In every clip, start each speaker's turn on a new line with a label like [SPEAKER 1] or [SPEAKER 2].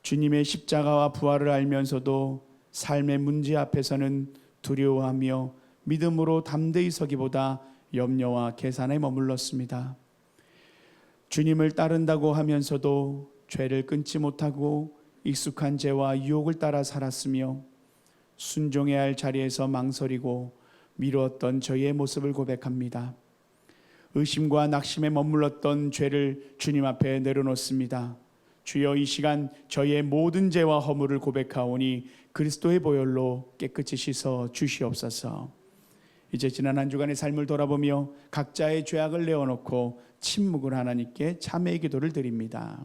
[SPEAKER 1] 주님의 십자가와 부활을 알면서도 삶의 문제 앞에서는 두려워하며 믿음으로 담대히 서기보다 염려와 계산에 머물렀습니다. 주님을 따른다고 하면서도 죄를 끊지 못하고 익숙한 죄와 유혹을 따라 살았으며 순종해야 할 자리에서 망설이고 미루었던 저희의 모습을 고백합니다. 의심과 낙심에 머물렀던 죄를 주님 앞에 내려놓습니다. 주여, 이 시간 저희의 모든 죄와 허물을 고백하오니 그리스도의 보혈로 깨끗이 씻어 주시옵소서. 이제 지난 한 주간의 삶을 돌아보며 각자의 죄악을 내어놓고 침묵을 하나님께 참회의 기도를 드립니다.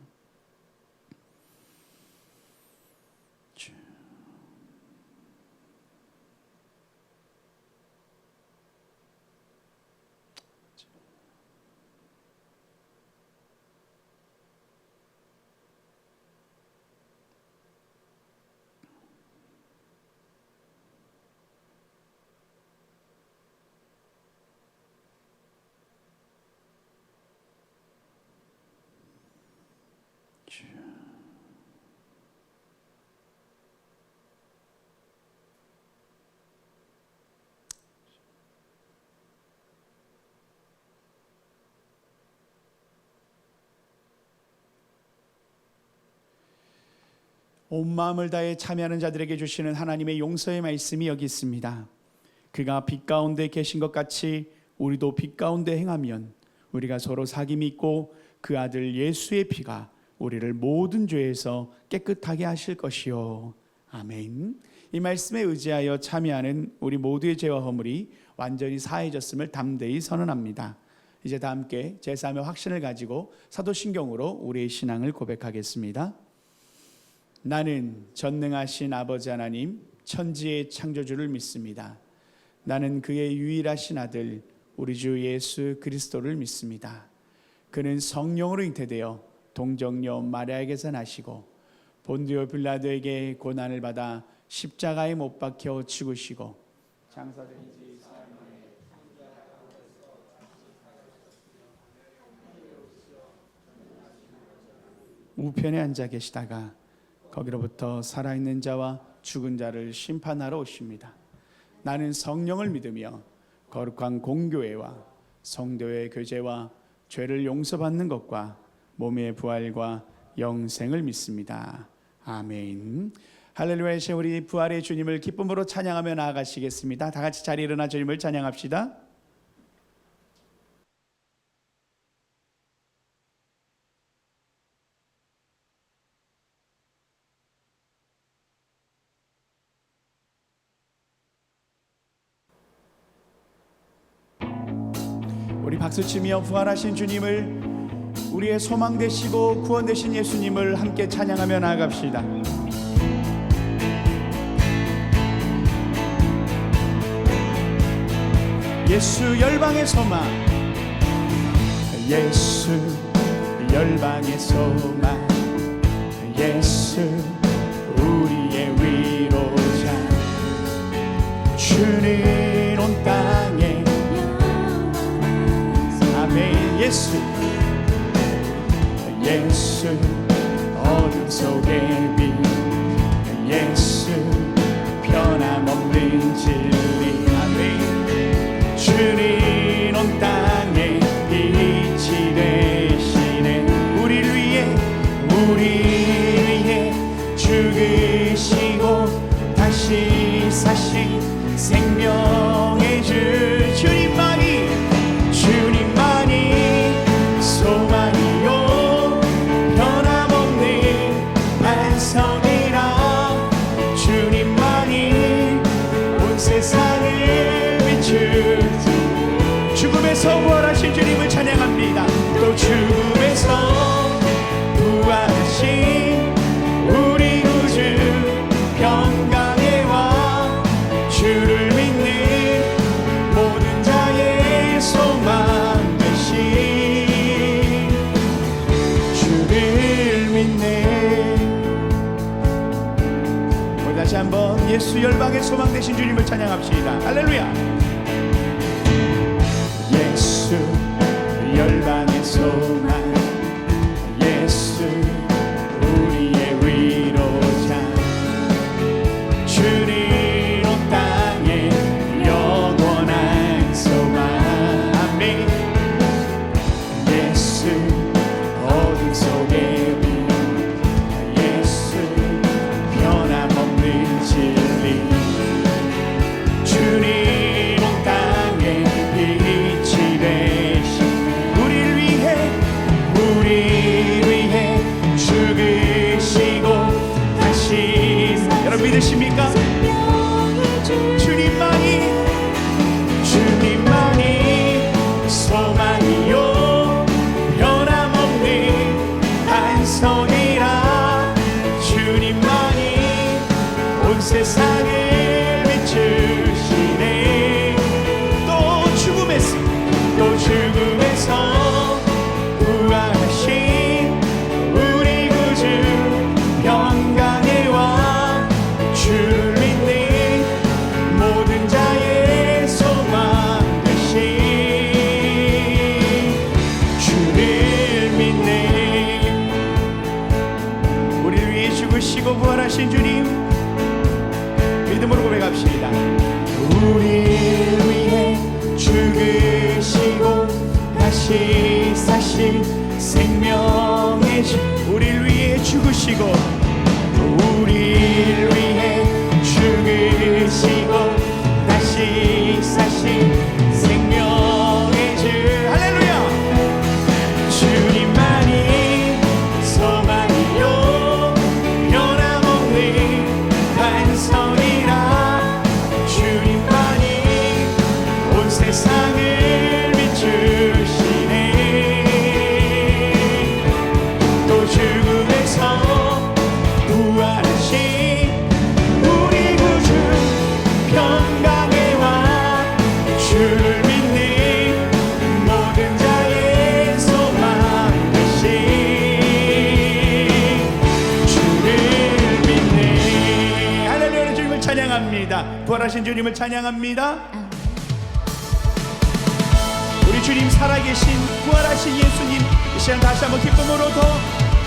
[SPEAKER 1] 온 마음을 다해 참여하는 자들에게 주시는 하나님의 용서의 말씀이 여기 있습니다. 그가 빛 가운데 계신 것 같이 우리도 빛 가운데 행하면 우리가 서로 사귐이 있고 그 아들 예수의 피가 우리를 모든 죄에서 깨끗하게 하실 것이요. 아멘. 이 말씀에 의지하여 참여하는 우리 모두의 죄와 허물이 완전히 사해졌음을 담대히 선언합니다. 이제 다 함께 제3의 확신을 가지고 사도신경으로 우리의 신앙을 고백하겠습니다. 나는 전능하신 아버지 하나님, 천지의 창조주를 믿습니다. 나는 그의 유일하신 아들 우리 주 예수 그리스도를 믿습니다. 그는 성령으로 잉태되어 동정녀 마리아에게서 나시고 본디오 빌라도에게 고난을 받아 십자가에 못 박혀 죽으시고 장사된 지 사흘 만에 우편에 앉아 계시다가 거기로부터 살아있는 자와 죽은 자를 심판하러 오십니다. 나는 성령을 믿으며 거룩한 공교회와 성도의 교제와 죄를 용서받는 것과 몸의 부활과 영생을 믿습니다. 아멘. 할렐루야. 이제 우리 부활의 주님을 기쁨으로 찬양하며 나아가시겠습니다. 다 같이 자리에 일어나 주님을 찬양합시다. 우리 박수치며 부활하신 주님을, 우리의 소망 되시고 구원 되신 예수님을 함께 찬양하며 나아갑시다. 예수 열방의 소망, 예수 열방의 소망, 예수 우리의 위로자, 주는 온 땅에 아멘. 예수 예수 어둠 속의 빛, 예수 변함없는 진리, 아멘. 주는 온 땅에 빛이 되시네. 우리를 위해 죽으시고 다시 사신 생명의 주, 주님만이 소망이요 변함없는 반석이라, 주님만이 온 세상을 비추. 죽음에서 부활하신 주님을 찬양합니다. 또 죽음에서 부활하신 우리 구주 평강에 와, 주를 믿는 모든 자의 소망 되신 다시 한번 예수 열방의 소망 되신 주님을 찬양합시다. 할렐루야. 예수 열방의 소망, 예수 우리의 위로 믿으십니까? 주님만이 소망이요 변함없는 반석이라. 주님만이 온 세상을 비추시네. 또 죽음에서 부활하신 우리 구주 평강의 왕. 주를 믿는 모든 자의 소망 되신 주를 믿네. 우리를 위해 죽으시고 부활하신 주님 믿음으로 고백합시다. 우리를 위해 죽으시고 다시 사신 생명의 주. 우리를 위해 죽으시고 우리를 위해 죽으시고 다시 사신 생명의 주. 할렐루야. 주님만이 소망이요 변함없는 반석이라. 주님만이 온 세상을 비추시네. 또 죽음에서 부활하신 우리 구주 평강의 왕. 주를 믿는 모든 자의 소망 되신 주를 믿네. 할렐루야. 주님을 찬양합니다. 부활하신 주님을 찬양합니다. 우리 주님 살아계신 부활하신 예수님, 이 시간 다시 한번 기쁨으로 더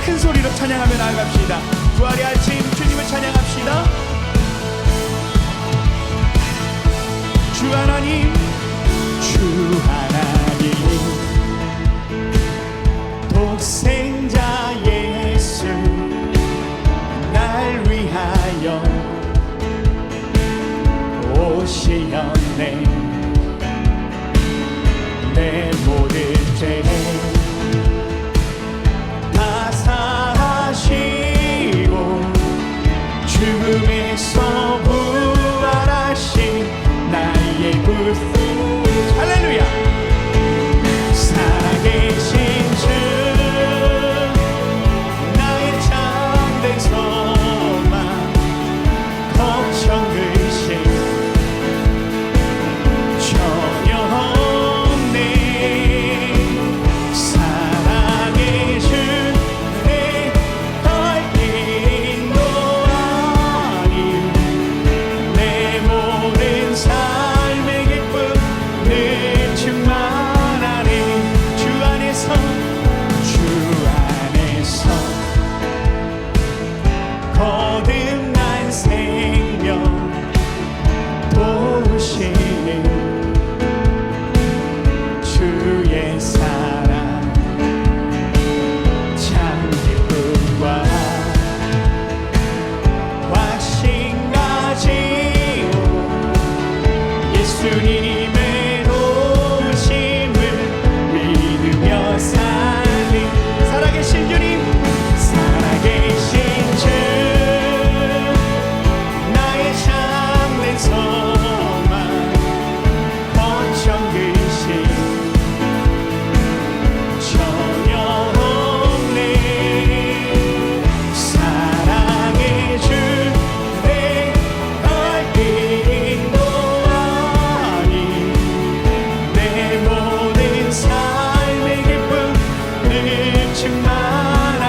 [SPEAKER 1] 큰 소리로 찬양하며 나아갑시다. 부활의 아침 주님을 찬양합시다. 주 하나님, 주 하나님, 독생자 예수 날 위하여 오시었네. 내 모든 죄 다 사하시고 죽음에서 부활하신 나의 구주. 할렐루야. 살아계신 주 나의 참된 소망 걱정 의심 전혀 없네. 사랑해 준 내 덜림도 아닌 내 모든 삶의 기쁨 늘 충만하네. 주 안에서 거듭난 생명 도우시는 주의 사랑 참 기쁨과 확신 가지고 예수님의 도우심을 믿으며 살리. 살아계신 주님, 살아계신 주 나의 참된 소망 걱정 의심 전혀 없네. 사랑해 준 내 덜림도 아닌 내 모든 삶의 기쁨 늘 충만한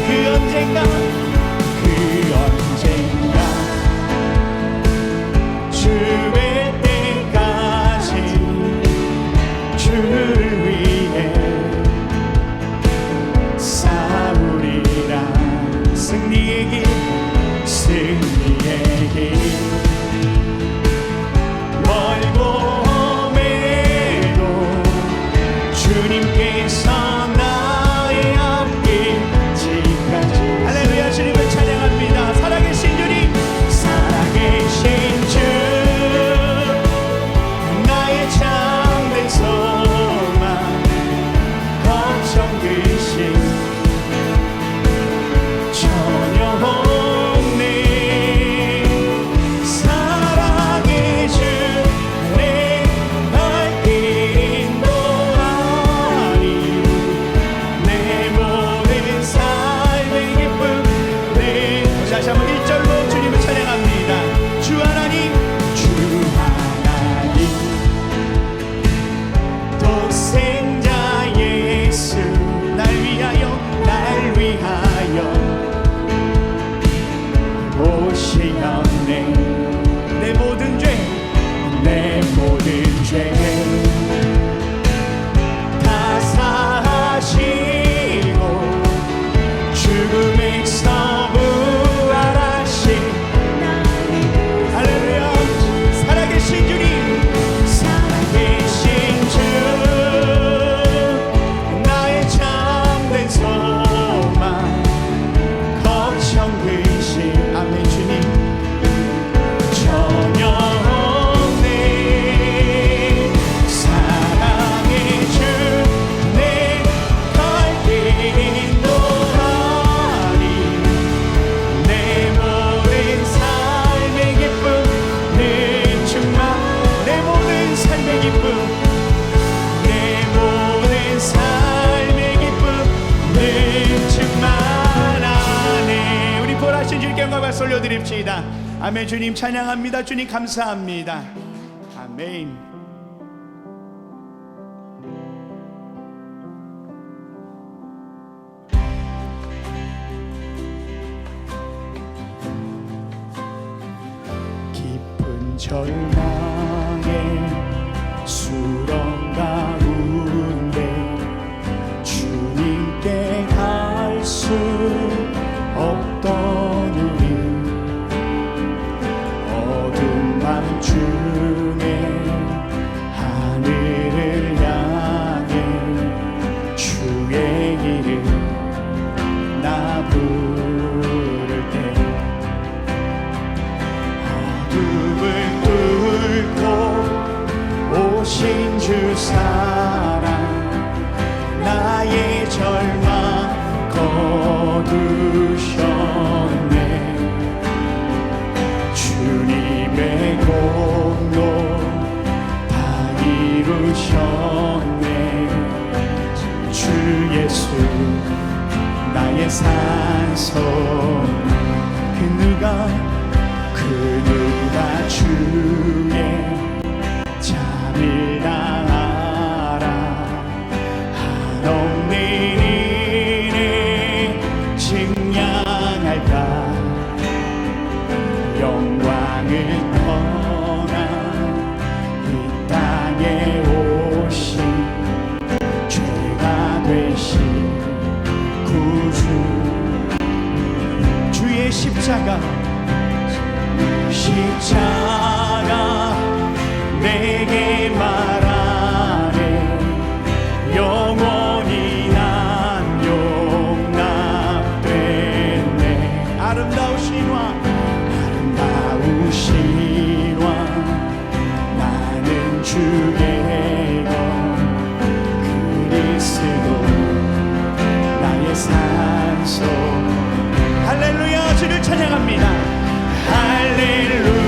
[SPEAKER 1] 그 언젠가 주의 때까지 주를 위해 싸우리라. 승리의 길 멀고 험해도 주님께서 나의 앞길지까지. 할렐루야. 주님을 찬양합니다. 살아계신 주님, 살아계신 주 나의 참된 소망 걱정 의심 전혀 없네. 다시 한번 1절로 주님을 찬양합니다. 주 하나님, 주 하나님, 독생자 예수 날 위하여 오시었네. 내 모든 죄 다 사하시고 죽음에서 부활하신 할렐루야. 살아계신 주님, 살아계신 주, 나의 참된 소망, 걱정 되신 아멘. 주님 전혀 올려드립시다. 아멘. 주님 찬양합니다. 주님 감사합니다. 아멘. 깊은 절망의 수렁 가운데 주님께 갈 수 없던 우리, 밤중에 하늘을 향해 주의 이름 나 부를 때, 어둠을 뚫고 오신 주 사랑, 나의 절망 거두셨네. 주님의 공로 다 이루셨네. 주 예수 나의 산소, 그 누가 주의 잠을 다하라. 한없는 은혜 증량할까. 영광을 떠나 이 땅에 오신 죄가 되신 구주, 주의 십자가 내게 말하네. 영원히 난 용납됐네. 아름다우신 왕, 나는 주의 것 그리스도 나의 산소. 할렐루야. 주를 찬양합니다. 할렐루야.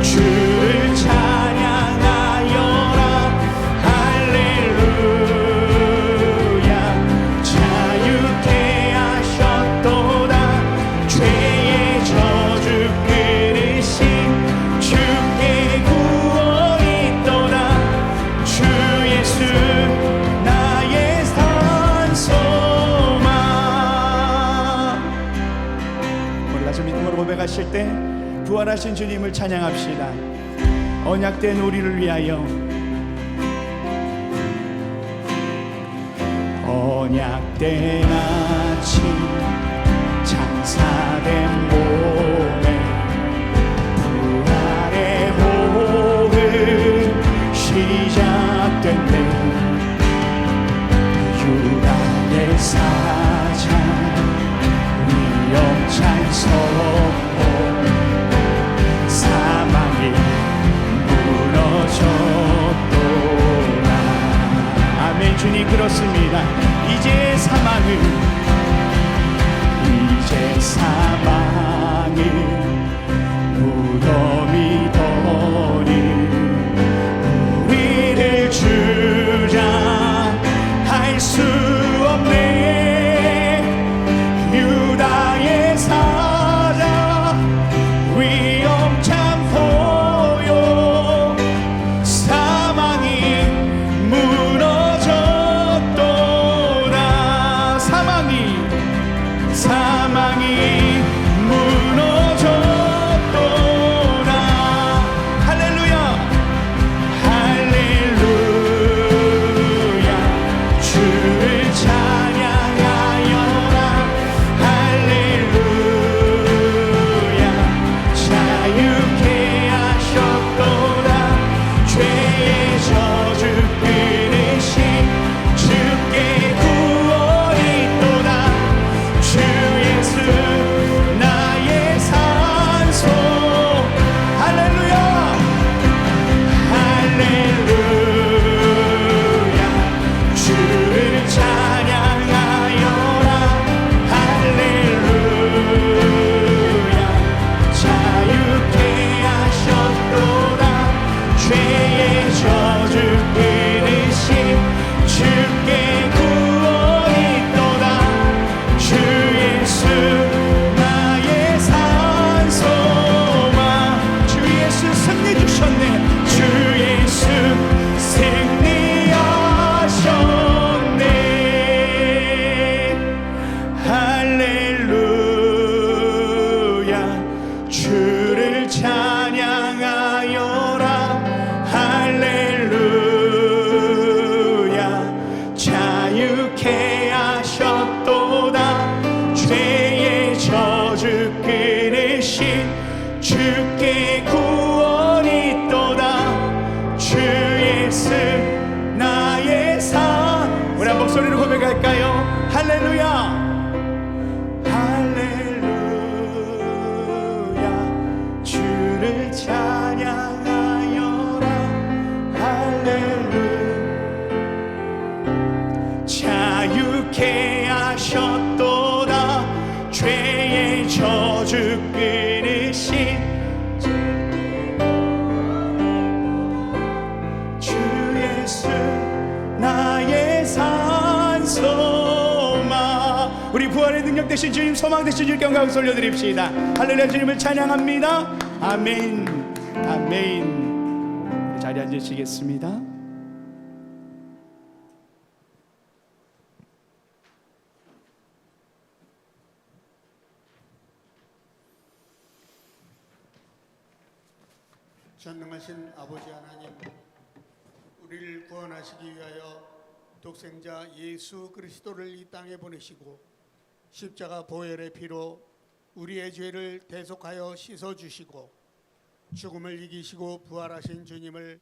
[SPEAKER 1] 주를 찬양하여라. 할렐루야. 자유케 하셨도다. 죄의 저주 끊으신 주께 구원 있도다. 주 예수 나의 산소망. 몰라서 믿음으로 고백하실 때 부활하신 주님을 찬양합시다. 언약된 우리를 위하여, 언약된 아침, 장사된 몸에 부활의 호흡 시작됐네. 유다의 사장 위엄찬 선포, 사망이 무너졌도다. 아멘. 주님 그렇습니다. 이제 사망은 무덤이 버린 우리를 주장할 수 없네. 유다 주께 구원이 있도다. 주 예수 나의 산. 우리 한 목소리로 고백할까요? 할렐루야. 주를 찬양하여라. 할렐루야. 자유케 하셨도다. 죄의 저주 끊으신 주 예수 나의 산소망. 우리 부활의 능력 되신 주님, 소망 되신 주님께 영광을 돌려드립시다. 할렐루야. 주님을 찬양합니다. 아멘. 아멘. 자리에 앉으시겠습니다.
[SPEAKER 2] 전능하신 아버지 하나님, 우리를 구원하시기 위하여 독생자 예수 그리스도를 이 땅에 보내시고 십자가 보혈의 피로 우리의 죄를 대속하여 씻어주시고 죽음을 이기시고 부활하신 주님을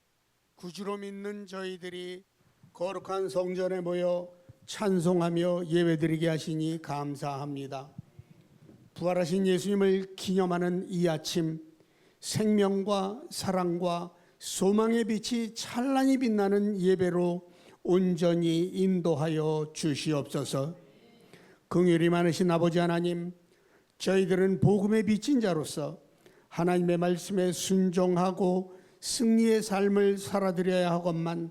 [SPEAKER 2] 구주로 믿는 저희들이 거룩한 성전에 모여 찬송하며 예배드리게 하시니 감사합니다. 부활하신 예수님을 기념하는 이 아침, 생명과 사랑과 소망의 빛이 찬란히 빛나는 예배로 온전히 인도하여 주시옵소서. 긍휼이 많으신 아버지 하나님, 저희들은 복음의 빚진 자로서 하나님의 말씀에 순종하고 승리의 삶을 살아드려야 하건만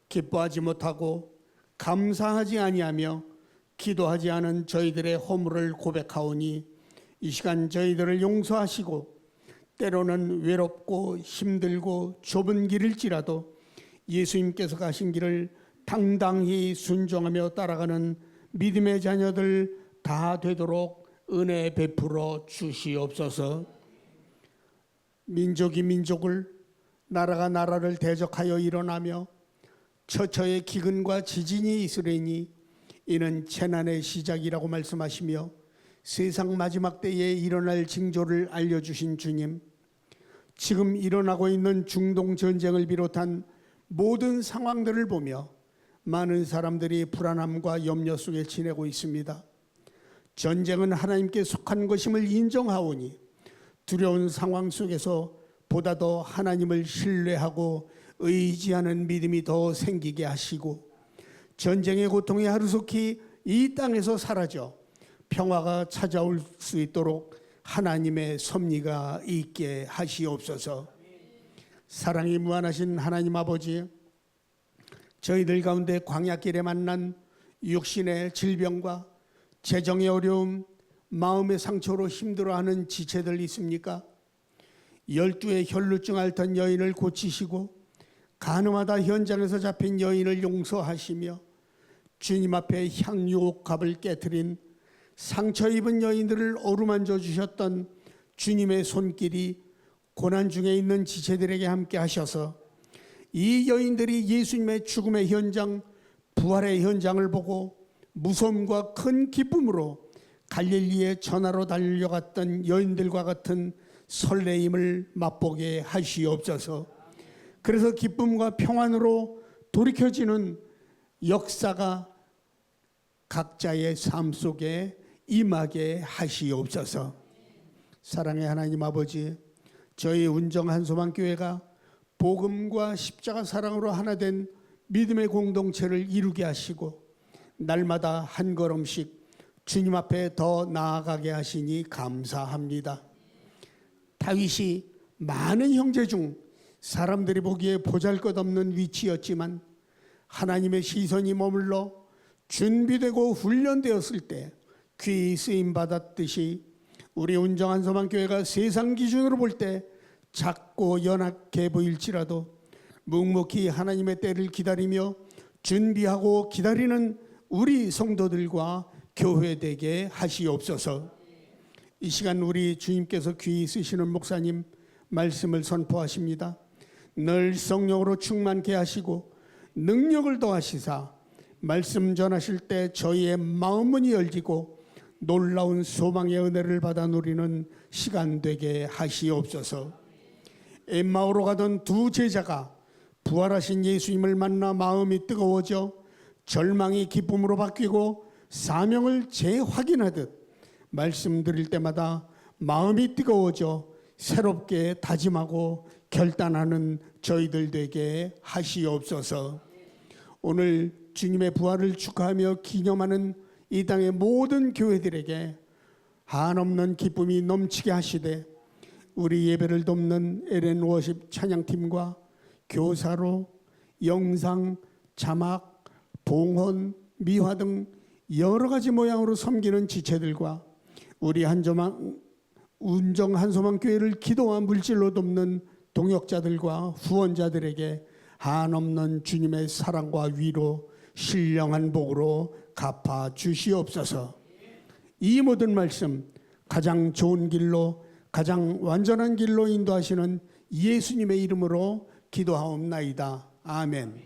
[SPEAKER 2] 기뻐하지 못하고 감사하지 아니하며 기도하지 않은 저희들의 허물을 고백하오니 이 시간 저희들을 용서하시고 때로는 외롭고 힘들고 좁은 길일지라도 예수님께서 가신 길을 당당히 순종하며 따라가는 믿음의 자녀들 다 되도록 은혜 베풀어 주시옵소서. 민족이 민족을, 나라가 나라를 대적하여 일어나며 처처의 기근과 지진이 있으리니 이는 재난의 시작이라고 말씀하시며 세상 마지막 때에 일어날 징조를 알려주신 주님, 지금 일어나고 있는 중동 전쟁을 비롯한 모든 상황들을 보며 많은 사람들이 불안함과 염려 속에 지내고 있습니다. 전쟁은 하나님께 속한 것임을 인정하오니 두려운 상황 속에서 보다 더 하나님을 신뢰하고 의지하는 믿음이 더 생기게 하시고 전쟁의 고통이 하루속히 이 땅에서 사라져 평화가 찾아올 수 있도록 하나님의 섭리가 있게 하시옵소서. 사랑이 무한하신 하나님 아버지, 저희들 가운데 광야길에 만난 육신의 질병과 재정의 어려움, 마음의 상처로 힘들어하는 지체들 있습니까? 12의 혈루증 앓던 여인을 고치시고 간음하다 현장에서 잡힌 여인을 용서하시며 주님 앞에 향유옥합을 깨트린 상처 입은 여인들을 어루만져 주셨던 주님의 손길이 고난 중에 있는 지체들에게 함께 하셔서 이 여인들이 예수님의 죽음의 현장, 부활의 현장을 보고 무서움과 큰 기쁨으로 갈릴리에 전하러 달려갔던 여인들과 같은 설레임을 맛보게 하시옵소서. 그래서 기쁨과 평안으로 돌이켜지는 역사가 각자의 삶 속에 임하게 하시옵소서. 사랑의 하나님 아버지, 저희 운정 한소망교회가 복음과 십자가 사랑으로 하나 된 믿음의 공동체를 이루게 하시고 날마다 한 걸음씩 주님 앞에 더 나아가게 하시니 감사합니다. 다윗이 많은 형제 중 사람들이 보기에 보잘것없는 위치였지만 하나님의 시선이 머물러 준비되고 훈련되었을 때 귀히 쓰임받았듯이 우리 운정한 소망교회가 세상 기준으로 볼 때 작고 연약해 보일지라도 묵묵히 하나님의 때를 기다리며 준비하고 기다리는 우리 성도들과 교회되게 하시옵소서. 이 시간 우리 주님께서 귀히 쓰시는 목사님 말씀을 선포하십니다. 늘 성령으로 충만케 하시고 능력을 더하시사 말씀 전하실 때 저희의 마음문이 열리고 놀라운 소망의 은혜를 받아 누리는 시간 되게 하시옵소서. 엠마오로 가던 두 제자가 부활하신 예수님을 만나 마음이 뜨거워져 절망이 기쁨으로 바뀌고 사명을 재확인하듯 말씀드릴 때마다 마음이 뜨거워져 새롭게 다짐하고 결단하는 저희들 되게 하시옵소서. 오늘 주님의 부활을 축하하며 기념하는 이 땅의 모든 교회들에게 한없는 기쁨이 넘치게 하시되 우리 예배를 돕는 LN 워십 찬양팀과 교사로, 영상, 자막, 봉헌, 미화 등 여러 가지 모양으로 섬기는 지체들과 우리 운정 한소망 교회를 기도와 물질로 돕는 동역자들과 후원자들에게 한없는 주님의 사랑과 위로 신령한 복으로 갚아 주시옵소서. 이 모든 말씀 가장 좋은 길로 가장 완전한 길로 인도하시는 예수님의 이름으로 기도하옵나이다. 아멘.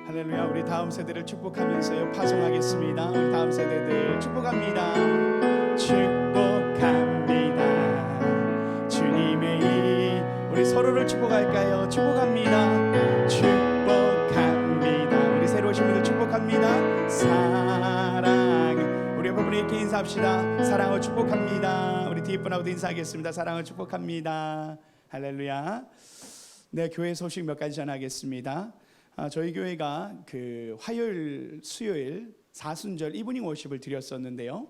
[SPEAKER 1] 할렐루야. 우리 다음 세대를 축복하면서요 파송하겠습니다. 우리 다음 세대들 축복합니다. 축복합니다. 주님의 우리 서로를 축복할까요? 축복합니다. 축복합니다. 우리 새로 오신 분들 축복합니다. 사랑. 우리 여러분이 이렇게 인사합시다. 사랑을 축복합니다. 우리 뒤에 분하고도 인사하겠습니다. 사랑을 축복합니다. 할렐루야. 네, 교회 소식 몇 가지 전하겠습니다. 저희 교회가 그 화요일, 수요일 사순절 이브닝 워십을 드렸었는데요.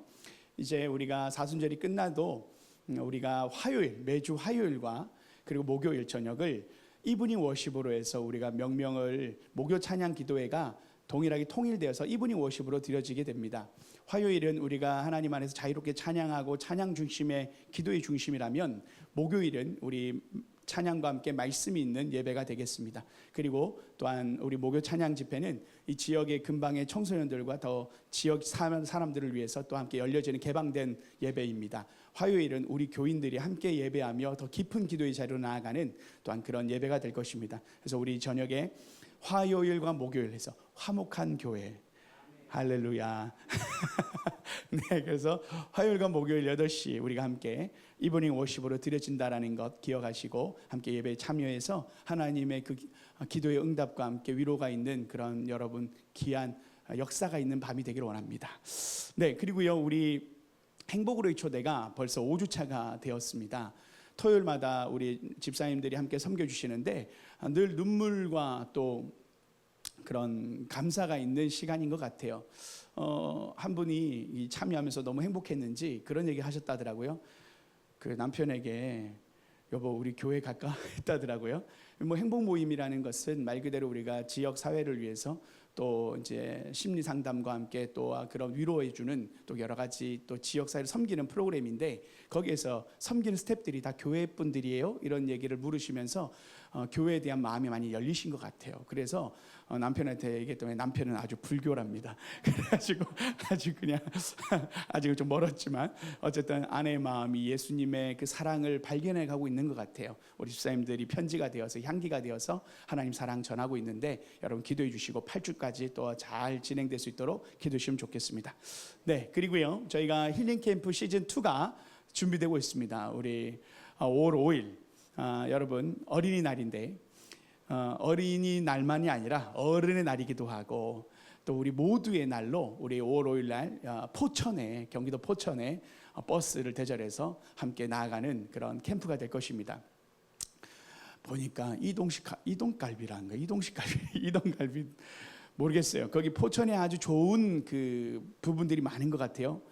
[SPEAKER 1] 이제 우리가 사순절이 끝나도 우리가 화요일, 매주 화요일과 그리고 목요일 저녁을 이브닝 워십으로 해서 우리가 명명을 목요 찬양 기도회가 동일하게 통일되어서 이브닝 워십으로 드려지게 됩니다. 화요일은 우리가 하나님 안에서 자유롭게 찬양하고 찬양 중심의 기도의 중심이라면 목요일은 우리 찬양과 함께 말씀이 있는 예배가 되겠습니다. 그리고 또한 우리 목요 찬양 집회는 이 지역의 근방의 청소년들과 더 지역 사람들을 위해서 또 함께 열려지는 개방된 예배입니다. 화요일은 우리 교인들이 함께 예배하며 더 깊은 기도의 자리로 나아가는 또한 그런 예배가 될 것입니다. 그래서 우리 저녁에 화요일과 목요일에서 화목한 교회. 할렐루야. 네, 그래서 화요일과 목요일 8시 우리가 함께 이브닝 워십으로 드려진다라는 것 기억하시고 함께 예배에 참여해서 하나님의 그 기도의 응답과 함께 위로가 있는 그런 여러분 귀한 역사가 있는 밤이 되기를 원합니다. 네, 그리고요 우리 행복으로의 초대가 벌써 5주차가 되었습니다. 토요일마다 우리 집사님들이 함께 섬겨주시는데 늘 눈물과 또 그런 감사가 있는 시간인 것 같아요. 한 분이 참여하면서 너무 행복했는지 그런 얘기 하셨다더라고요. 그 남편에게 여보 우리 교회 갈까 했다더라고요. 뭐 행복 모임이라는 것은 말 그대로 우리가 지역 사회를 위해서 또 이제 심리 상담과 함께 또 그런 위로해 주는 또 여러 가지 또 지역 사회를 섬기는 프로그램인데 거기에서 섬기는 스태프들이 다 교회 분들이에요? 이런 얘기를 물으시면서 교회에 대한 마음이 많이 열리신 것 같아요. 그래서 남편한테 얘기했더니 남편은 아주 불교랍니다. 그래가지고 아주 그냥 아직은 좀 멀었지만 어쨌든 아내의 마음이 예수님의 그 사랑을 발견해 가고 있는 것 같아요. 우리 집사님들이 편지가 되어서 향기가 되어서 하나님 사랑 전하고 있는데 여러분 기도해 주시고 8주까지 또 잘 진행될 수 있도록 기도해 주시면 좋겠습니다. 네, 그리고요 저희가 힐링 캠프 시즌 2가 준비되고 있습니다. 우리 5월 5일 여러분 어린이날인데 어린이날만이 아니라 어른의 날이기도 하고 또 우리 모두의 날로 우리 5월 5일 날 포천에 경기도 포천에 버스를 대절해서 함께 나아가는 그런 캠프가 될 것입니다. 보니까 이동갈비라는 거 이동갈비 모르겠어요. 거기 포천에 아주 좋은 그 부분들이 많은 것 같아요.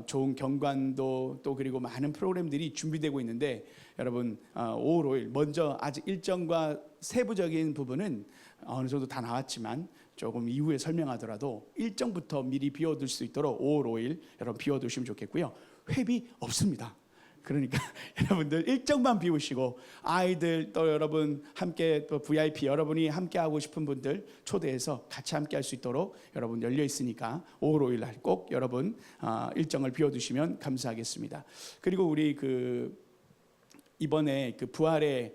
[SPEAKER 1] 좋은 경관도 또 그리고 많은 프로그램들이 준비되고 있는데 여러분 5월 5일 먼저 아직 일정과 세부적인 부분은 어느 정도 다 나왔지만 조금 이후에 설명하더라도 일정부터 미리 비워둘 수 있도록 5월 5일 여러분 비워두시면 좋겠고요. 회비 없습니다. 그러니까 여러분들 일정만 비우시고 아이들 또 여러분 함께 또 VIP 여러분이 함께 하고 싶은 분들 초대해서 같이 함께 할 수 있도록 여러분 열려 있으니까 5월 5일 날 꼭 여러분 일정을 비워두시면 감사하겠습니다. 그리고 우리 그 이번에 그 부활의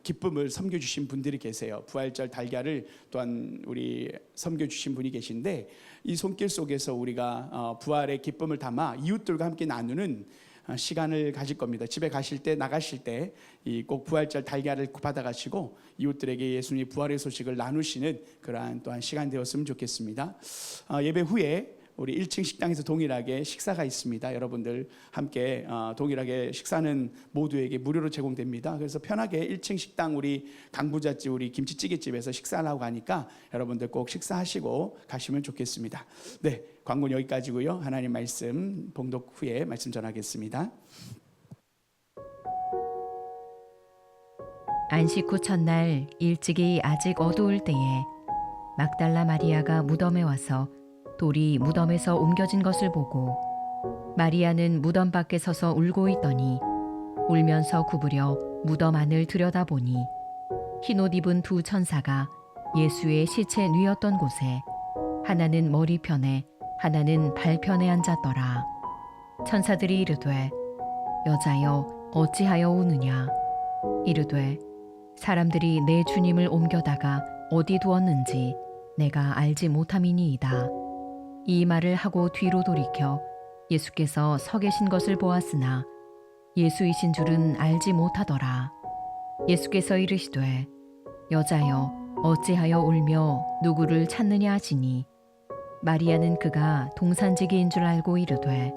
[SPEAKER 1] 기쁨을 섬겨주신 분들이 계세요. 부활절 달걀을 또한 우리 섬겨주신 분이 계신데 이 손길 속에서 우리가 부활의 기쁨을 담아 이웃들과 함께 나누는 시간을 가질 겁니다. 집에 가실 때, 나가실 때 꼭 부활절 달걀을 받아가시고 이웃들에게 예수님의 부활의 소식을 나누시는 그러한 또한 시간 되었으면 좋겠습니다. 예배 후에 우리 1층 식당에서 동일하게 식사가 있습니다. 여러분들 함께 동일하게 식사는 모두에게 무료로 제공됩니다. 그래서 편하게 1층 식당 우리 강부잣집 우리 김치찌개집에서 식사를 하고 가니까 여러분들 꼭 식사하시고 가시면 좋겠습니다. 네, 광고는 여기까지고요. 하나님 말씀 봉독 후에 말씀 전하겠습니다.
[SPEAKER 3] 안식 후 첫날 일찍이 아직 어두울 때에 막달라 마리아가 무덤에 와서 돌이 무덤에서 옮겨진 것을 보고 마리아는 무덤 밖에 서서 울고 있더니 울면서 구부려 무덤 안을 들여다보니 흰옷 입은 두 천사가 예수의 시체 뉘었던 곳에 하나는 머리편에 하나는 발편에 앉았더라. 천사들이 이르되 여자여 어찌하여 우느냐. 이르되 사람들이 내 주님을 옮겨다가 어디 두었는지 내가 알지 못함이니이다. 이 말을 하고 뒤로 돌이켜 예수께서 서 계신 것을 보았으나 예수이신 줄은 알지 못하더라. 예수께서 이르시되 여자여 어찌하여 울며 누구를 찾느냐 하시니 마리아는 그가 동산지기인 줄 알고 이르되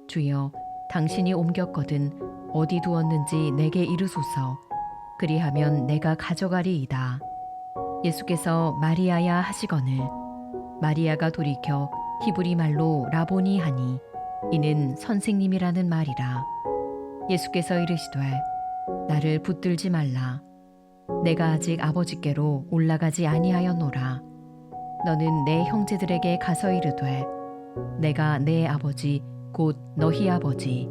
[SPEAKER 3] 주여 당신이 옮겼거든 어디 두었는지 내게 이르소서. 그리하면 내가 가져가리이다. 예수께서 마리아야 하시거늘 마리아가 돌이켜 히브리 말로 라보니 하니 이는 선생님이라는 말이라. 예수께서 이르시되 나를 붙들지 말라. 내가 아직 아버지께로 올라가지 아니하였노라. 너는 내 형제들에게 가서 이르되 내가 내 아버지 곧 너희 아버지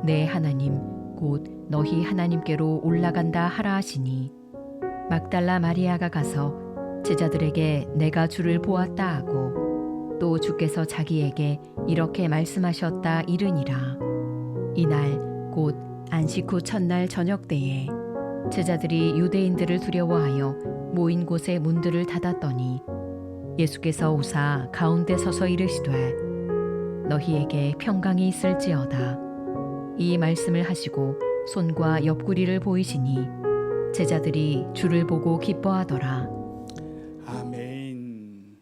[SPEAKER 3] 내 하나님 곧 너희 하나님께로 올라간다 하라 하시니 막달라 마리아가 가서 제자들에게 내가 주를 보았다 하고 또 주께서 자기에게 이렇게 말씀하셨다 이르니라. 이날 곧 안식 후 첫날 저녁 때에 제자들이 유대인들을 두려워하여 모인 곳의 문들을 닫았더니 예수께서 오사 가운데 서서 이르시되 너희에게 평강이 있을지어다. 이 말씀을 하시고 손과 옆구리를 보이시니 제자들이 주를 보고 기뻐하더라.
[SPEAKER 1] 아멘.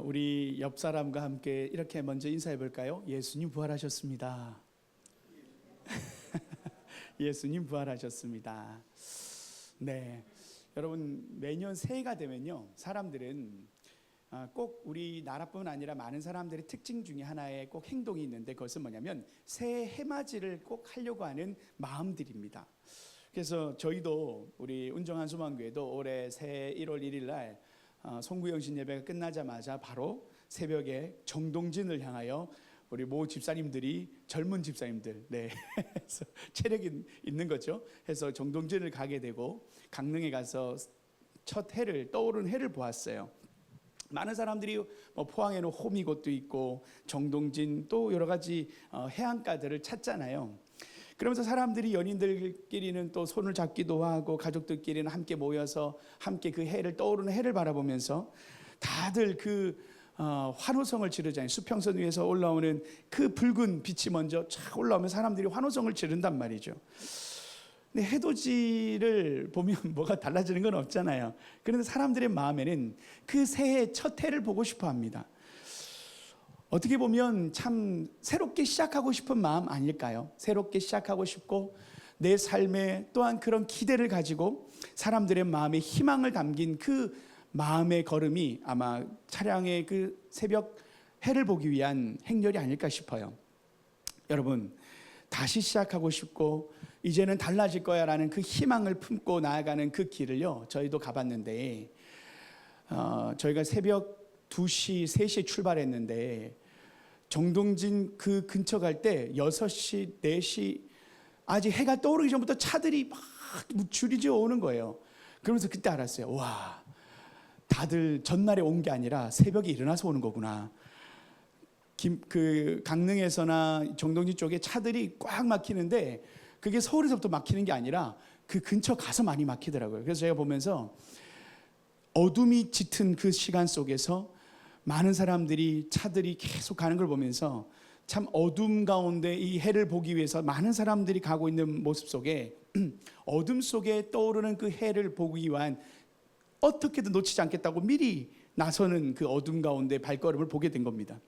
[SPEAKER 1] 우리 옆 사람과 함께 이렇게 먼저 인사해 볼까요? 예수님 부활하셨습니다. 예수님 부활하셨습니다. 네, 여러분 매년 새해가 되면요, 사람들은 꼭 우리나라뿐 아니라 많은 사람들의 특징 중에 하나의 꼭 행동이 있는데 그것은 뭐냐면 새해 해맞이를 꼭 하려고 하는 마음들입니다. 그래서 저희도 우리 운정한 소망교회도 올해 새해 1월 1일 날 송구영신 예배가 끝나자마자 바로 새벽에 정동진을 향하여 우리 모 집사님들이 젊은 집사님들, 네, 그래서 체력이 있는 거죠. 해서 정동진을 가게 되고 강릉에 가서 첫 해를 떠오른 해를 보았어요. 많은 사람들이 포항에는 호미곶도 있고 정동진 또 여러 가지 해안가들을 찾잖아요. 그러면서 사람들이 연인들끼리는 또 손을 잡기도 하고 가족들끼리는 함께 모여서 함께 그 해를 떠오르는 해를 바라보면서 다들 그 환호성을 지르잖아요. 수평선 위에서 올라오는 그 붉은 빛이 먼저 쫙 올라오면 사람들이 환호성을 지른단 말이죠. 근데 해돋이를 보면 뭐가 달라지는 건 없잖아요. 그런데 사람들의 마음에는 그 새해 첫 해를 보고 싶어 합니다. 어떻게 보면 참 새롭게 시작하고 싶은 마음 아닐까요? 새롭게 시작하고 싶고 내 삶에 또한 그런 기대를 가지고 사람들의 마음에 희망을 담긴 그 마음의 걸음이 아마 차량의 그 새벽 해를 보기 위한 행렬이 아닐까 싶어요. 여러분, 다시 시작하고 싶고 이제는 달라질 거야 라는 그 희망을 품고 나아가는 그 길을요, 저희도 가봤는데 저희가 새벽 2시, 3시에 출발했는데 정동진 그 근처 갈 때 6시, 4시 아직 해가 떠오르기 전부터 차들이 막 줄이 지어 오는 거예요. 그러면서 그때 알았어요. 와, 다들 전날에 온 게 아니라 새벽에 일어나서 오는 거구나. 그 강릉에서나 정동진 쪽에 차들이 꽉 막히는데 그게 서울에서부터 막히는 게 아니라 그 근처 가서 많이 막히더라고요. 그래서 제가 보면서 어둠이 짙은 그 시간 속에서 많은 사람들이 차들이 계속 가는 걸 보면서 참 어둠 가운데 이 해를 보기 위해서 많은 사람들이 가고 있는 모습 속에 어둠 속에 떠오르는 그 해를 보기 위한 어떻게든 놓치지 않겠다고 미리 나서는 그 어둠 가운데 발걸음을 보게 된 겁니다.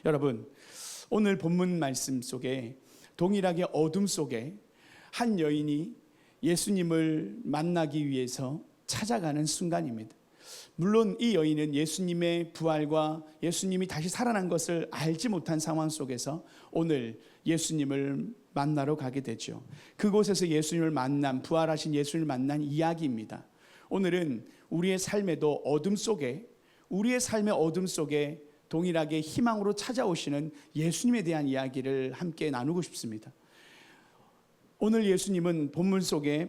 [SPEAKER 1] 여러분, 오늘 본문 말씀 속에 동일하게 어둠 속에 한 여인이 예수님을 만나기 위해서 찾아가는 순간입니다. 물론 이 여인은 예수님의 부활과 예수님이 다시 살아난 것을 알지 못한 상황 속에서 오늘 예수님을 만나러 가게 되죠. 그곳에서 예수님을 만난, 부활하신 예수님을 만난 이야기입니다. 오늘은 우리의 삶에도 어둠 속에, 우리의 삶의 어둠 속에 동일하게 희망으로 찾아오시는 예수님에 대한 이야기를 함께 나누고 싶습니다. 오늘 예수님은 본문 속에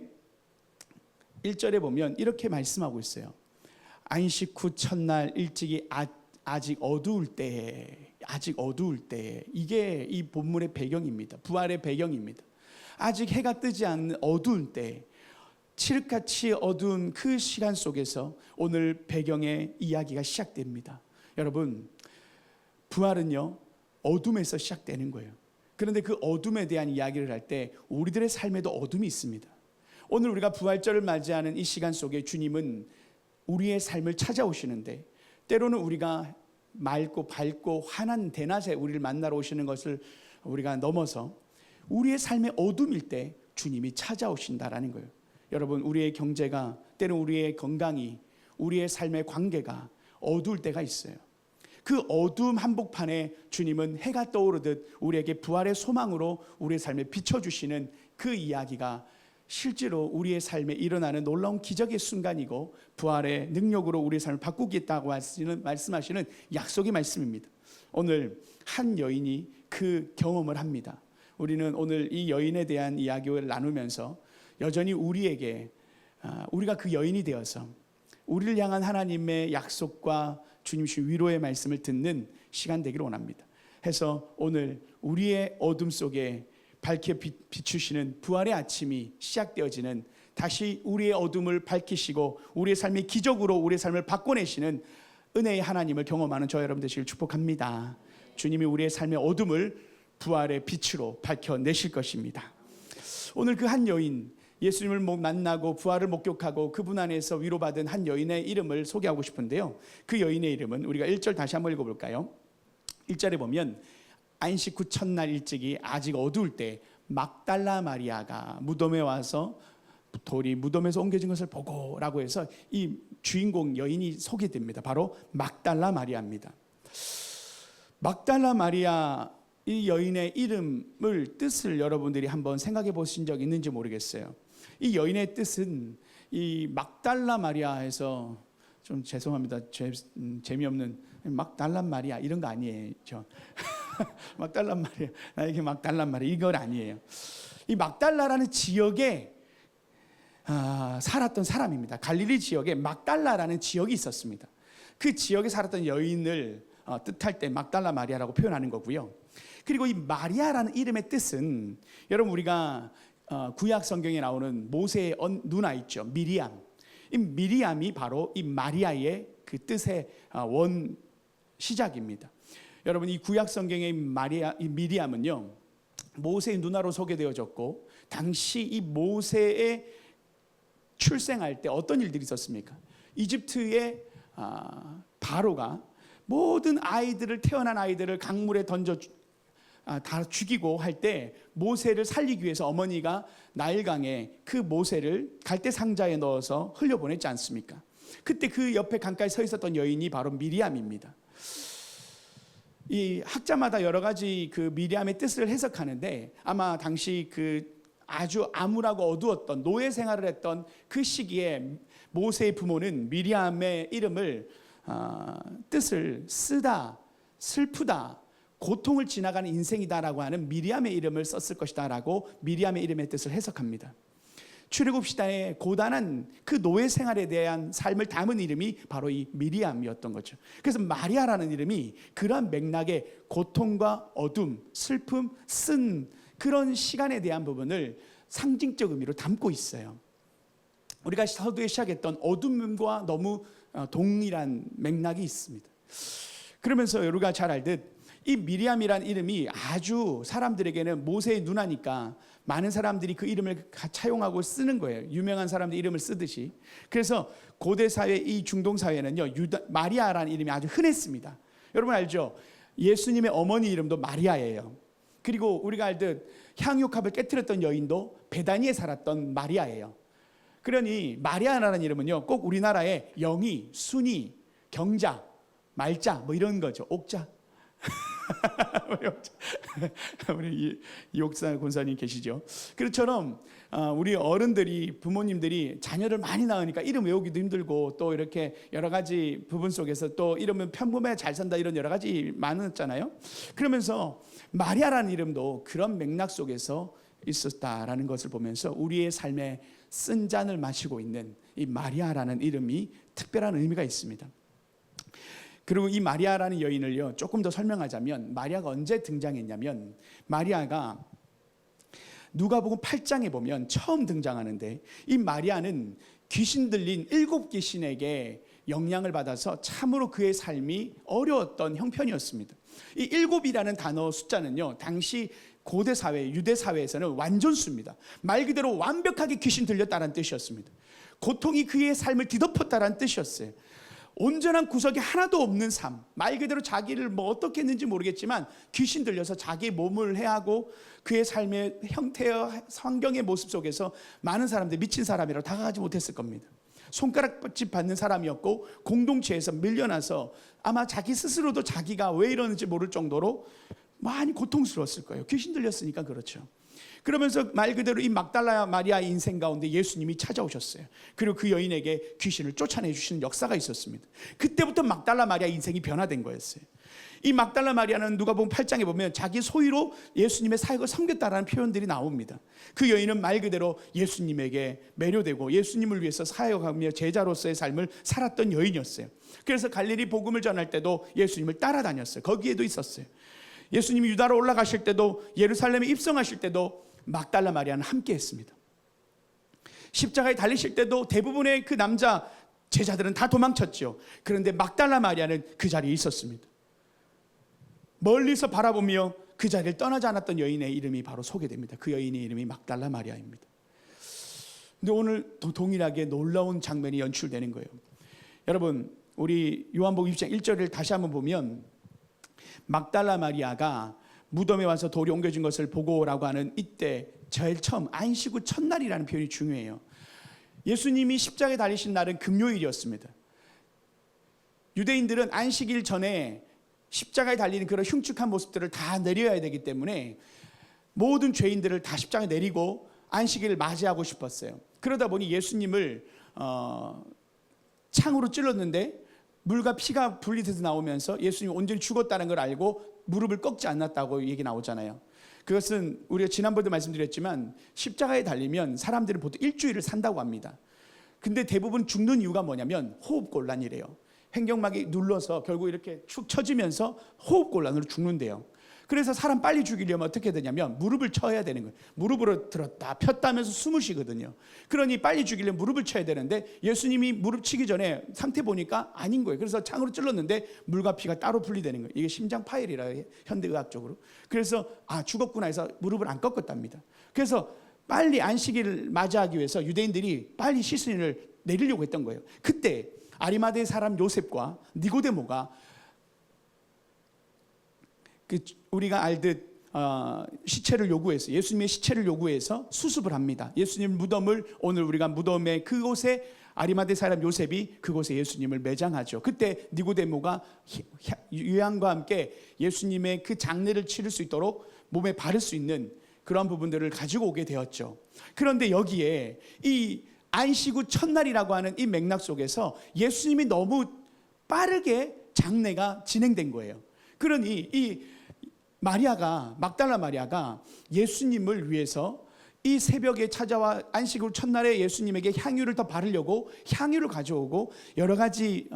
[SPEAKER 1] 1절에 보면 이렇게 말씀하고 있어요. 안식 후 첫날 일찍이 아직 어두울 때에, 이게 이 본문의 배경입니다. 부활의 배경입니다. 아직 해가 뜨지 않는 어두울 때, 칠흑같이 어두운 그 시간 속에서 오늘 배경의 이야기가 시작됩니다. 여러분, 부활은요, 어둠에서 시작되는 거예요. 그런데 그 어둠에 대한 이야기를 할 때 우리들의 삶에도 어둠이 있습니다. 오늘 우리가 부활절을 맞이하는 이 시간 속에 주님은 우리의 삶을 찾아오시는데, 때로는 우리가 맑고 밝고 환한 대낮에 우리를 만나러 오시는 것을 우리가 넘어서 우리의 삶의 어둠일 때 주님이 찾아오신다라는 거예요. 여러분, 우리의 경제가, 때로는 우리의 건강이, 우리의 삶의 관계가 어두울 때가 있어요. 그 어두움 한복판에 주님은 해가 떠오르듯 우리에게 부활의 소망으로 우리의 삶에 비춰주시는 그 이야기가 실제로 우리의 삶에 일어나는 놀라운 기적의 순간이고, 부활의 능력으로 우리의 삶을 바꾸겠다고 말씀하시는 약속의 말씀입니다. 오늘 한 여인이 그 경험을 합니다. 우리는 오늘 이 여인에 대한 이야기를 나누면서 여전히 우리에게, 우리가 그 여인이 되어서 우리를 향한 하나님의 약속과 주님의 위로의 말씀을 듣는 시간 되기를 원합니다. 해서 오늘 우리의 어둠 속에 밝게 비추시는 부활의 아침이 시작되어지는, 다시 우리의 어둠을 밝히시고 우리의 삶의 기적으로 우리의 삶을 바꿔내시는 은혜의 하나님을 경험하는 저 여러분 되시길 축복합니다. 주님이 우리의 삶의 어둠을 부활의 빛으로 밝혀내실 것입니다. 오늘 그 한 여인, 예수님을 만나고 부활을 목격하고 그분 안에서 위로받은 한 여인의 이름을 소개하고 싶은데요, 그 여인의 이름은 우리가 1절 다시 한번 읽어볼까요? 1절에 보면 안식 후 첫날 일찍이 아직 어두울 때 막달라 마리아가 무덤에 와서 돌이 무덤에서 옮겨진 것을 보고 라고 해서 이 주인공 여인이 소개됩니다. 바로 막달라 마리아입니다. 막달라 마리아, 이 여인의 이름을 뜻을 여러분들이 한번 생각해 보신 적 있는지 모르겠어요. 이 여인의 뜻은 이 막달라 마리아에서, 좀 죄송합니다, 재미없는 막달란 마리아 이런 거 아니에요. 막달란 마리아, 나에게 막달란 마리아 이건 아니에요. 이 막달라라는 지역에 살았던 사람입니다. 갈릴리 지역에 막달라라는 지역이 있었습니다. 그 지역에 살았던 여인을 뜻할 때 막달라 마리아라고 표현하는 거고요. 그리고 이 마리아라는 이름의 뜻은, 여러분 우리가 구약 성경에 나오는 모세의 누나 있죠, 미리암. 이 미리암이 바로 이 마리아의 그 뜻의 원 시작입니다. 여러분, 이 구약 성경의 이 미리암은요, 모세의 누나로 소개되어졌고, 당시 이 모세의 출생할 때 어떤 일들이 있었습니까? 이집트의 바로가 모든 아이들을, 태어난 아이들을 강물에 던져 다 죽이고 할 때 모세를 살리기 위해서 어머니가 나일강에 그 모세를 갈대 상자에 넣어서 흘려보냈지 않습니까? 그때 그 옆에 강가에 서 있었던 여인이 바로 미리암입니다. 이 학자마다 여러 가지 그 미리암의 뜻을 해석하는데, 아마 당시 그 아주 암울하고 어두웠던 노예 생활을 했던 그 시기에 모세의 부모는 미리암의 이름을 뜻을 쓰다, 슬프다, 고통을 지나가는 인생이다라고 하는 미리암의 이름을 썼을 것이다라고 미리암의 이름의 뜻을 해석합니다. 출애굽 시대의 고단한 그 노예 생활에 대한 삶을 담은 이름이 바로 이 미리암이었던 거죠. 그래서 마리아라는 이름이 그러한 맥락의 고통과 어둠, 슬픔, 쓴 그런 시간에 대한 부분을 상징적 의미로 담고 있어요. 우리가 서두에 시작했던 어둠과 너무 동일한 맥락이 있습니다. 그러면서 우리가 잘 알듯 이 미리암이란 이름이 아주 사람들에게는 모세의 누나니까 많은 사람들이 그 이름을 차용하고 쓰는 거예요. 유명한 사람들 이름을 쓰듯이. 그래서 고대 사회, 이 중동 사회는요, 마리아라는 이름이 아주 흔했습니다. 여러분 알죠? 예수님의 어머니 이름도 마리아예요. 그리고 우리가 알듯 향유컵을 깨뜨렸던 여인도 베다니에 살았던 마리아예요. 그러니 마리아라는 이름은요, 꼭 우리나라의 영희, 순희, 경자, 말자 뭐 이런 거죠. 옥자. 우리 이옥사 권사님 계시죠? 그처럼 우리 어른들이, 부모님들이 자녀를 많이 낳으니까 이름 외우기도 힘들고 또 이렇게 여러 가지 부분 속에서 또 이러면 평범해 잘 산다 이런 여러 가지 많았잖아요. 그러면서 마리아라는 이름도 그런 맥락 속에서 있었다라는 것을 보면서 우리의 삶에 쓴 잔을 마시고 있는 이 마리아라는 이름이 특별한 의미가 있습니다. 그리고 이 마리아라는 여인을요, 조금 더 설명하자면 마리아가 언제 등장했냐면, 마리아가 누가복음 8장에 보면 처음 등장하는데, 이 마리아는 귀신 들린 7 귀신에게 영향을 받아서 참으로 그의 삶이 어려웠던 형편이었습니다. 이 7이라는 단어 숫자는요, 당시 고대 사회, 유대 사회에서는 완전수입니다. 말 그대로 완벽하게 귀신 들렸다는 뜻이었습니다. 고통이 그의 삶을 뒤덮었다는 뜻이었어요. 온전한 구석이 하나도 없는 삶, 말 그대로 자기를 뭐 어떻게 했는지 모르겠지만 귀신 들려서 자기 몸을 해하고 그의 삶의 형태와 환경의 모습 속에서 많은 사람들 미친 사람이라고 다가가지 못했을 겁니다. 손가락질 받는 사람이었고 공동체에서 밀려나서 아마 자기 스스로도 자기가 왜 이러는지 모를 정도로 많이 고통스러웠을 거예요. 귀신 들렸으니까 그렇죠. 그러면서 말 그대로 이 막달라 마리아의 인생 가운데 예수님이 찾아오셨어요. 그리고 그 여인에게 귀신을 쫓아내 주시는 역사가 있었습니다. 그때부터 막달라 마리아 인생이 변화된 거였어요. 이 막달라 마리아는 누가복음 8장에 보면 자기 소유로 예수님의 사역을 섬겼다라는 표현들이 나옵니다. 그 여인은 말 그대로 예수님에게 매료되고 예수님을 위해서 사역하며 제자로서의 삶을 살았던 여인이었어요. 그래서 갈릴리 복음을 전할 때도 예수님을 따라다녔어요. 거기에도 있었어요. 예수님이 유다로 올라가실 때도, 예루살렘에 입성하실 때도 막달라 마리아는 함께 했습니다. 십자가에 달리실 때도 대부분의 그 남자 제자들은 다 도망쳤죠. 그런데 막달라 마리아는 그 자리에 있었습니다. 멀리서 바라보며 그 자리를 떠나지 않았던 여인의 이름이 바로 소개됩니다. 그 여인의 이름이 막달라 마리아입니다. 근데 오늘 동일하게 놀라운 장면이 연출되는 거예요. 여러분, 우리 요한복음 6장 1절을 다시 한번 보면 막달라 마리아가 무덤에 와서 돌이 옮겨진 것을 보고라고 하는 이때 제일 처음 안식 후 첫날이라는 표현이 중요해요. 예수님이 십자가에 달리신 날은 금요일이었습니다. 유대인들은 안식일 전에 십자가에 달리는 그런 흉측한 모습들을 다 내려야 되기 때문에 모든 죄인들을 다 십자가에 내리고 안식일을 맞이하고 싶었어요. 그러다 보니 예수님을 창으로 찔렀는데 물과 피가 분리돼서 나오면서 예수님이 온전히 죽었다는 걸 알고 무릎을 꺾지 않았다고 얘기 나오잖아요. 그것은 우리가 지난번에도 말씀드렸지만 십자가에 달리면 사람들은 보통 일주일을 산다고 합니다. 근데 대부분 죽는 이유가 뭐냐면 호흡곤란이래요. 횡격막이 눌러서 결국 이렇게 축 처지면서 호흡곤란으로 죽는데요. 그래서 사람 빨리 죽이려면 어떻게 되냐면 무릎을 쳐야 되는 거예요. 무릎으로 들었다 폈다 하면서 숨을 쉬거든요. 그러니 빨리 죽이려면 무릎을 쳐야 되는데 예수님이 무릎 치기 전에 상태 보니까 아닌 거예요. 그래서 창으로 찔렀는데 물과 피가 따로 분리되는 거예요. 이게 심장 파열이라 해요, 현대의학적으로. 그래서 죽었구나 해서 무릎을 안 꺾었답니다. 그래서 빨리 안식일을 맞이하기 위해서 유대인들이 빨리 시신을 내리려고 했던 거예요. 그때 아리마대 사람 요셉과 니고데모가 우리가 알듯 시체를 요구해서, 예수님의 시체를 요구해서 수습을 합니다. 예수님 무덤을, 오늘 우리가 무덤의 그곳에 아리마대 사람 요셉이 그곳에 예수님을 매장하죠. 그때 니고데모가 유향과 함께 예수님의 그 장례를 치를 수 있도록 몸에 바를 수 있는 그런 부분들을 가지고 오게 되었죠. 그런데 여기에 이 안식 후 첫날이라고 하는 이 맥락 속에서 예수님이 너무 빠르게 장례가 진행된 거예요. 그러니 이 막달라 마리아가 예수님을 위해서 이 새벽에 찾아와 안식 후 첫날에 예수님에게 향유를 더 바르려고 향유를 가져오고 여러 가지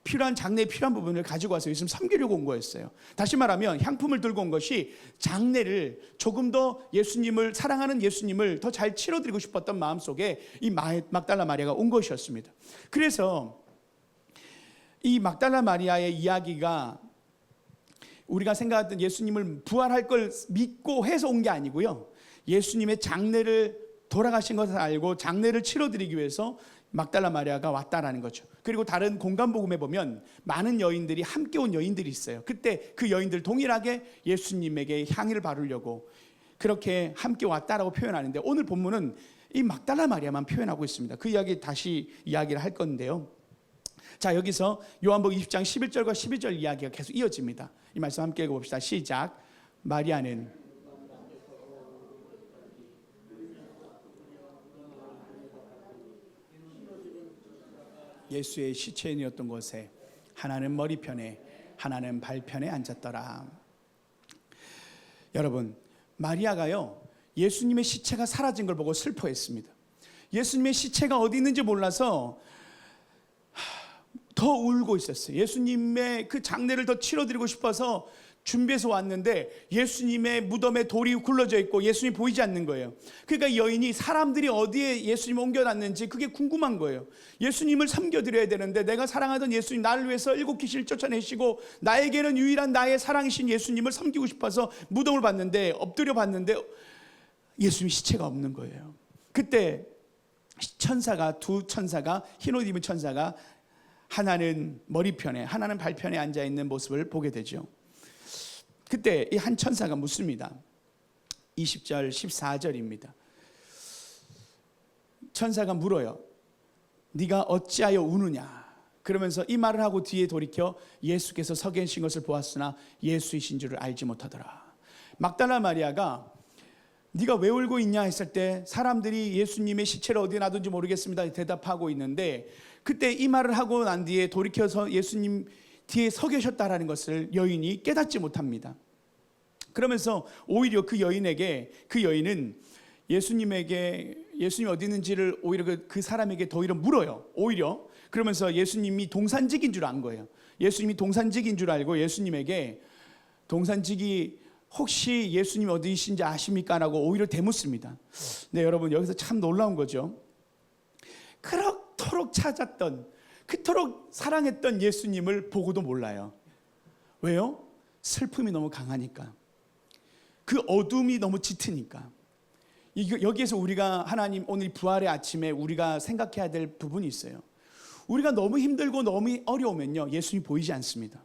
[SPEAKER 1] 필요한 장례에 필요한 부분을 가지고 와서 예수님 섬기려고 온 거였어요. 다시 말하면 향품을 들고 온 것이 장례를 조금 더 예수님을 사랑하는 예수님을 더 잘 치러드리고 싶었던 마음속에 이 막달라 마리아가 온 것이었습니다. 그래서 이 막달라 마리아의 이야기가 우리가 생각했던 예수님을 부활할 걸 믿고 해서 온 게 아니고요. 예수님의 장례를 돌아가신 것을 알고 장례를 치러드리기 위해서 막달라 마리아가 왔다라는 거죠. 그리고 다른 공간복음에 보면 많은 여인들이 함께 온 여인들이 있어요. 그때 그 여인들 동일하게 예수님에게 향유를 바르려고 그렇게 함께 왔다라고 표현하는데, 오늘 본문은 이 막달라 마리아만 표현하고 있습니다. 그 이야기 다시 이야기를 할 건데요. 자, 여기서 요한복음 20장 11절과 12절 이야기가 계속 이어집니다. 이 말씀 함께 읽어봅시다. 시작. 마리아는 예수의 시체인이었던 곳에 하나는 머리편에 하나는 발편에 앉았더라. 여러분, 마리아가요, 예수님의 시체가 사라진 걸 보고 슬퍼했습니다. 예수님의 시체가 어디 있는지 몰라서 더 울고 있었어요. 예수님의 그 장례를 더 치러드리고 싶어서 준비해서 왔는데 예수님의 무덤에 돌이 굴러져 있고 예수님이 보이지 않는 거예요. 그러니까 여인이 사람들이 어디에 예수님을 옮겨놨는지 그게 궁금한 거예요. 예수님을 섬겨드려야 되는데 내가 사랑하던 예수님, 나를 위해서 7 귀신을 쫓아내시고 나에게는 유일한 나의 사랑이신 예수님을 섬기고 싶어서 무덤을 봤는데, 엎드려 봤는데 예수님 시체가 없는 거예요. 그때 천사가, 두 천사가, 흰옷 입은 천사가 하나는 머리편에 하나는 발편에 앉아 있는 모습을 보게 되죠. 그때 이 한 천사가 묻습니다. 20절 14절입니다. 천사가 물어요. 네가 어찌하여 우느냐? 그러면서 이 말을 하고 뒤에 돌이켜 예수께서 서 계신 것을 보았으나 예수이신 줄을 알지 못하더라. 막달라 마리아가 네가 왜 울고 있냐 했을 때 사람들이 예수님의 시체를 어디에 놔둔지 모르겠습니다 대답하고 있는데, 그때 이 말을 하고 난 뒤에 돌이켜서 예수님 뒤에 서 계셨다라는 것을 여인이 깨닫지 못합니다. 그러면서 오히려 그 여인은 예수님에게 예수님이 어디 있는지를 오히려 그 사람에게 더 오히려 물어요. 오히려 그러면서 예수님이 동산직인 줄 안 거예요. 예수님이 동산직인 줄 알고 예수님에게 동산직이 혹시 예수님 어디신지 아십니까? 라고 오히려 대묻습니다. 네, 여러분, 여기서 참 놀라운 거죠. 그렇도록 찾았던, 그토록 사랑했던 예수님을 보고도 몰라요. 왜요? 슬픔이 너무 강하니까, 그 어둠이 너무 짙으니까. 여기에서 우리가 하나님, 오늘 부활의 아침에 우리가 생각해야 될 부분이 있어요. 우리가 너무 힘들고 너무 어려우면요, 예수님이 보이지 않습니다.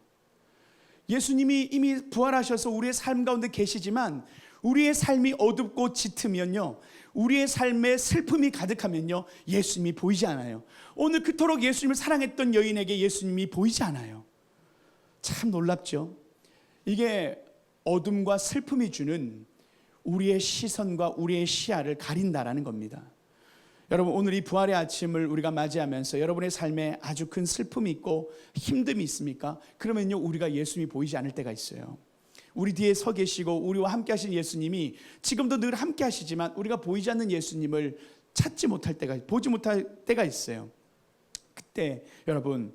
[SPEAKER 1] 예수님이 이미 부활하셔서 우리의 삶 가운데 계시지만 우리의 삶이 어둡고 짙으면요, 우리의 삶에 슬픔이 가득하면요, 예수님이 보이지 않아요. 오늘 그토록 예수님을 사랑했던 여인에게 예수님이 보이지 않아요. 참 놀랍죠. 이게 어둠과 슬픔이 주는 우리의 시선과 우리의 시야를 가린다라는 겁니다. 여러분, 오늘 이 부활의 아침을 우리가 맞이하면서 여러분의 삶에 아주 큰 슬픔이 있고 힘듦이 있습니까? 그러면요, 우리가 예수님이 보이지 않을 때가 있어요. 우리 뒤에 서 계시고 우리와 함께 하신 예수님이 지금도 늘 함께 하시지만 우리가 보이지 않는 예수님을 보지 못할 때가 있어요. 그때 여러분,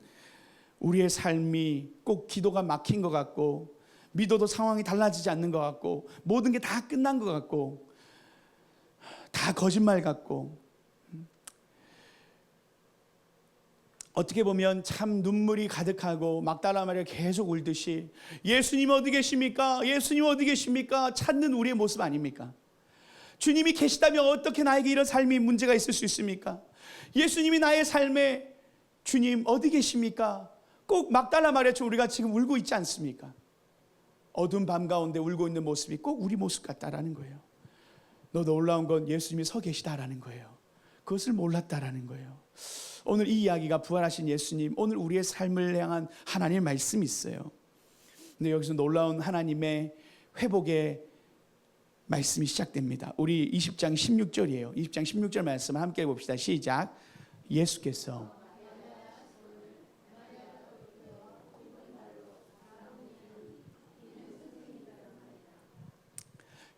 [SPEAKER 1] 우리의 삶이 꼭 기도가 막힌 것 같고 믿어도 상황이 달라지지 않는 것 같고 모든 게 다 끝난 것 같고 다 거짓말 같고, 어떻게 보면 참 눈물이 가득하고 막달라 마리아 계속 울듯이 예수님 어디 계십니까? 예수님 어디 계십니까? 찾는 우리의 모습 아닙니까? 주님이 계시다면 어떻게 나에게 이런 삶이 문제가 있을 수 있습니까? 예수님이 나의 삶에 주님 어디 계십니까? 꼭 막달라 마리아처럼 우리가 지금 울고 있지 않습니까? 어두운 밤 가운데 울고 있는 모습이 꼭 우리 모습 같다라는 거예요. 너 놀라운 건 예수님이 서 계시다라는 거예요. 그것을 몰랐다라는 거예요. 오늘 이 이야기가 부활하신 예수님, 오늘 우리의 삶을 향한 하나님의 말씀이 있어요. 근데 여기서 놀라운 하나님의 회복의 말씀이 시작됩니다. 우리 20장 16절이에요. 20장 16절 말씀을 함께 해봅시다. 시작. 예수께서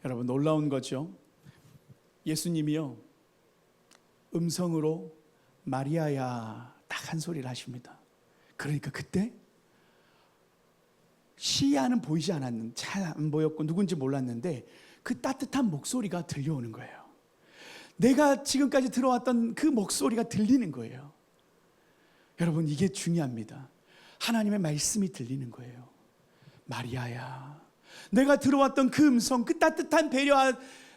[SPEAKER 1] 여러분, 놀라운 거죠. 예수님이요, 음성으로 마리아야 딱 한 소리를 하십니다. 그러니까 그때 시야는 보이지 않았는데, 잘 안 보였고 누군지 몰랐는데 그 따뜻한 목소리가 들려오는 거예요. 내가 지금까지 들어왔던 그 목소리가 들리는 거예요. 여러분, 이게 중요합니다. 하나님의 말씀이 들리는 거예요. 마리아야, 내가 들어왔던 그 음성, 그 따뜻한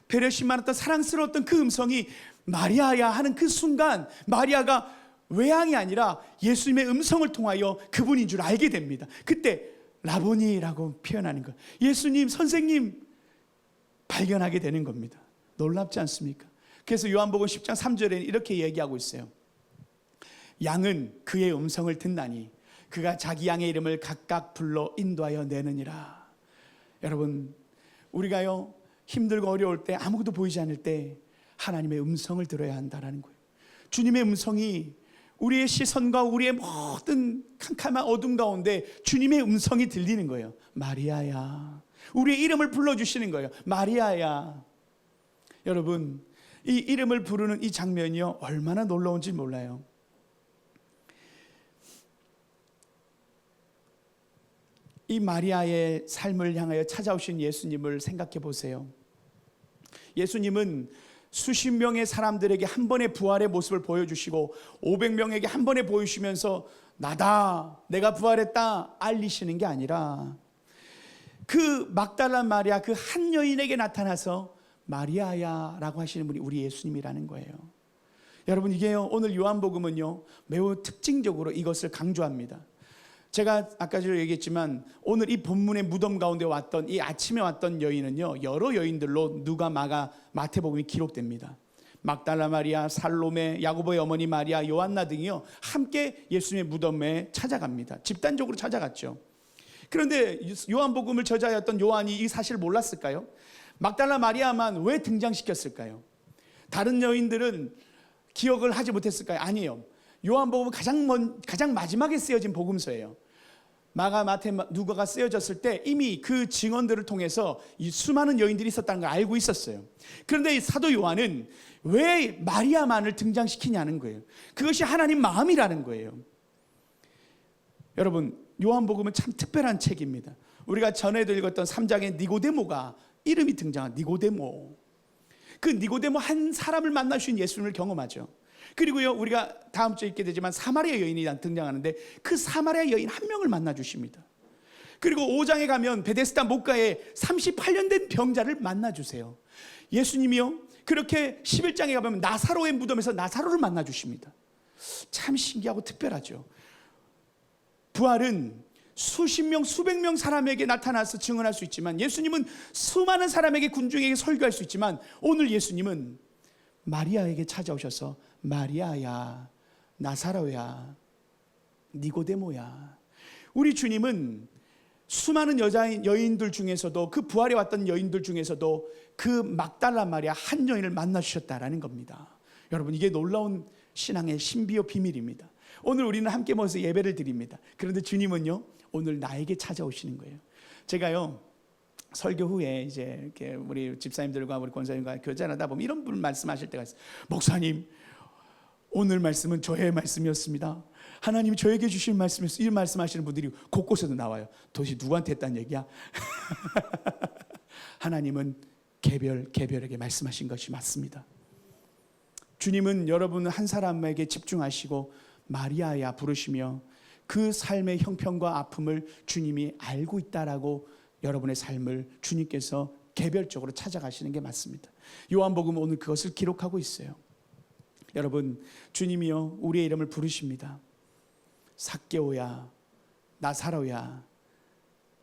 [SPEAKER 1] 배려심 많았던 사랑스러웠던 그 음성이 마리아야 하는 그 순간, 마리아가 외향이 아니라 예수님의 음성을 통하여 그분인 줄 알게 됩니다. 그때 라보니라고 표현하는 것, 예수님, 선생님 발견하게 되는 겁니다. 놀랍지 않습니까? 그래서 요한복음 10장 3절에 이렇게 얘기하고 있어요. 양은 그의 음성을 듣나니 그가 자기 양의 이름을 각각 불러 인도하여 내느니라. 여러분, 우리가요 힘들고 어려울 때, 아무것도 보이지 않을 때 하나님의 음성을 들어야 한다는 거예요. 주님의 음성이 우리의 시선과 우리의 모든 캄캄한 어둠 가운데 주님의 음성이 들리는 거예요. 마리아야, 우리의 이름을 불러주시는 거예요. 마리아야. 여러분, 이 이름을 부르는 이 장면이요 얼마나 놀라운지 몰라요. 이 마리아의 삶을 향하여 찾아오신 예수님을 생각해 보세요. 예수님은 수십 명의 사람들에게 한 번의 부활의 모습을 보여주시고 500명에게 한 번에 보여주시면서 나다, 내가 부활했다 알리시는 게 아니라 그 막달라 마리아, 그 한 여인에게 나타나서 마리아야 라고 하시는 분이 우리 예수님이라는 거예요. 여러분, 이게요 오늘 요한복음은요 매우 특징적으로 이것을 강조합니다. 제가 아까 전에 얘기했지만 오늘 이 본문의 무덤 가운데 왔던 이 아침에 왔던 여인은요 여러 여인들로 누가, 마가, 마태복음이 기록됩니다. 막달라 마리아, 살로메, 야고보의 어머니 마리아, 요한나 등이요 함께 예수님의 무덤에 찾아갑니다. 집단적으로 찾아갔죠. 그런데 요한복음을 저자였던 요한이 이 사실을 몰랐을까요? 막달라 마리아만 왜 등장시켰을까요? 다른 여인들은 기억을 하지 못했을까요? 아니에요. 요한복음은 가장 마지막에 쓰여진 복음서예요. 마가, 마태, 누가가 쓰여졌을 때 이미 그 증언들을 통해서 이 수많은 여인들이 있었다는 걸 알고 있었어요. 그런데 이 사도 요한은 왜 마리아만을 등장시키냐는 거예요. 그것이 하나님 마음이라는 거예요. 여러분, 요한복음은 참 특별한 책입니다. 우리가 전에도 읽었던 3장의 니고데모가 이름이 등장한 니고데모. 그 니고데모 한 사람을 만나신 예수님을 경험하죠. 그리고요 우리가 다음 주에 읽게 되지만 사마리아 여인이 등장하는데 그 사마리아 여인 한 명을 만나 주십니다. 그리고 5장에 가면 베데스다 목가에 38년 된 병자를 만나 주세요. 예수님이요 그렇게 11장에 가면 나사로의 무덤에서 나사로를 만나 주십니다. 참 신기하고 특별하죠. 부활은 수십 명, 수백 명 사람에게 나타나서 증언할 수 있지만, 예수님은 수많은 사람에게, 군중에게 설교할 수 있지만, 오늘 예수님은 마리아에게 찾아오셔서 마리아야, 나사로야, 니고데모야. 우리 주님은 수많은 여인들 중에서도, 그 부활에 왔던 여인들 중에서도 그 막달라 마리아 한 여인을 만나주셨다라는 겁니다. 여러분, 이게 놀라운 신앙의 신비요 비밀입니다. 오늘 우리는 함께 모여서 예배를 드립니다. 그런데 주님은요 오늘 나에게 찾아오시는 거예요. 제가요 설교 후에 이제 이렇게 우리 집사님들과 우리 권사님과 교제하다 보면 이런 분 말씀하실 때가 있어요. 목사님, 오늘 말씀은 저의 말씀이었습니다. 하나님이 저에게 주신 말씀이었어요. 이런 말씀하시는 분들이 곳곳에도 나와요. 도대체 누구한테 했다는 얘기야? 하나님은 개별에게 말씀하신 것이 맞습니다. 주님은 여러분 한 사람에게 집중하시고 마리아야 부르시며 그 삶의 형편과 아픔을 주님이 알고 있다라고 여러분의 삶을 주님께서 개별적으로 찾아가시는 게 맞습니다. 요한복음은 오늘 그것을 기록하고 있어요. 여러분, 주님이요 우리의 이름을 부르십니다. 삭개오야, 나사로야.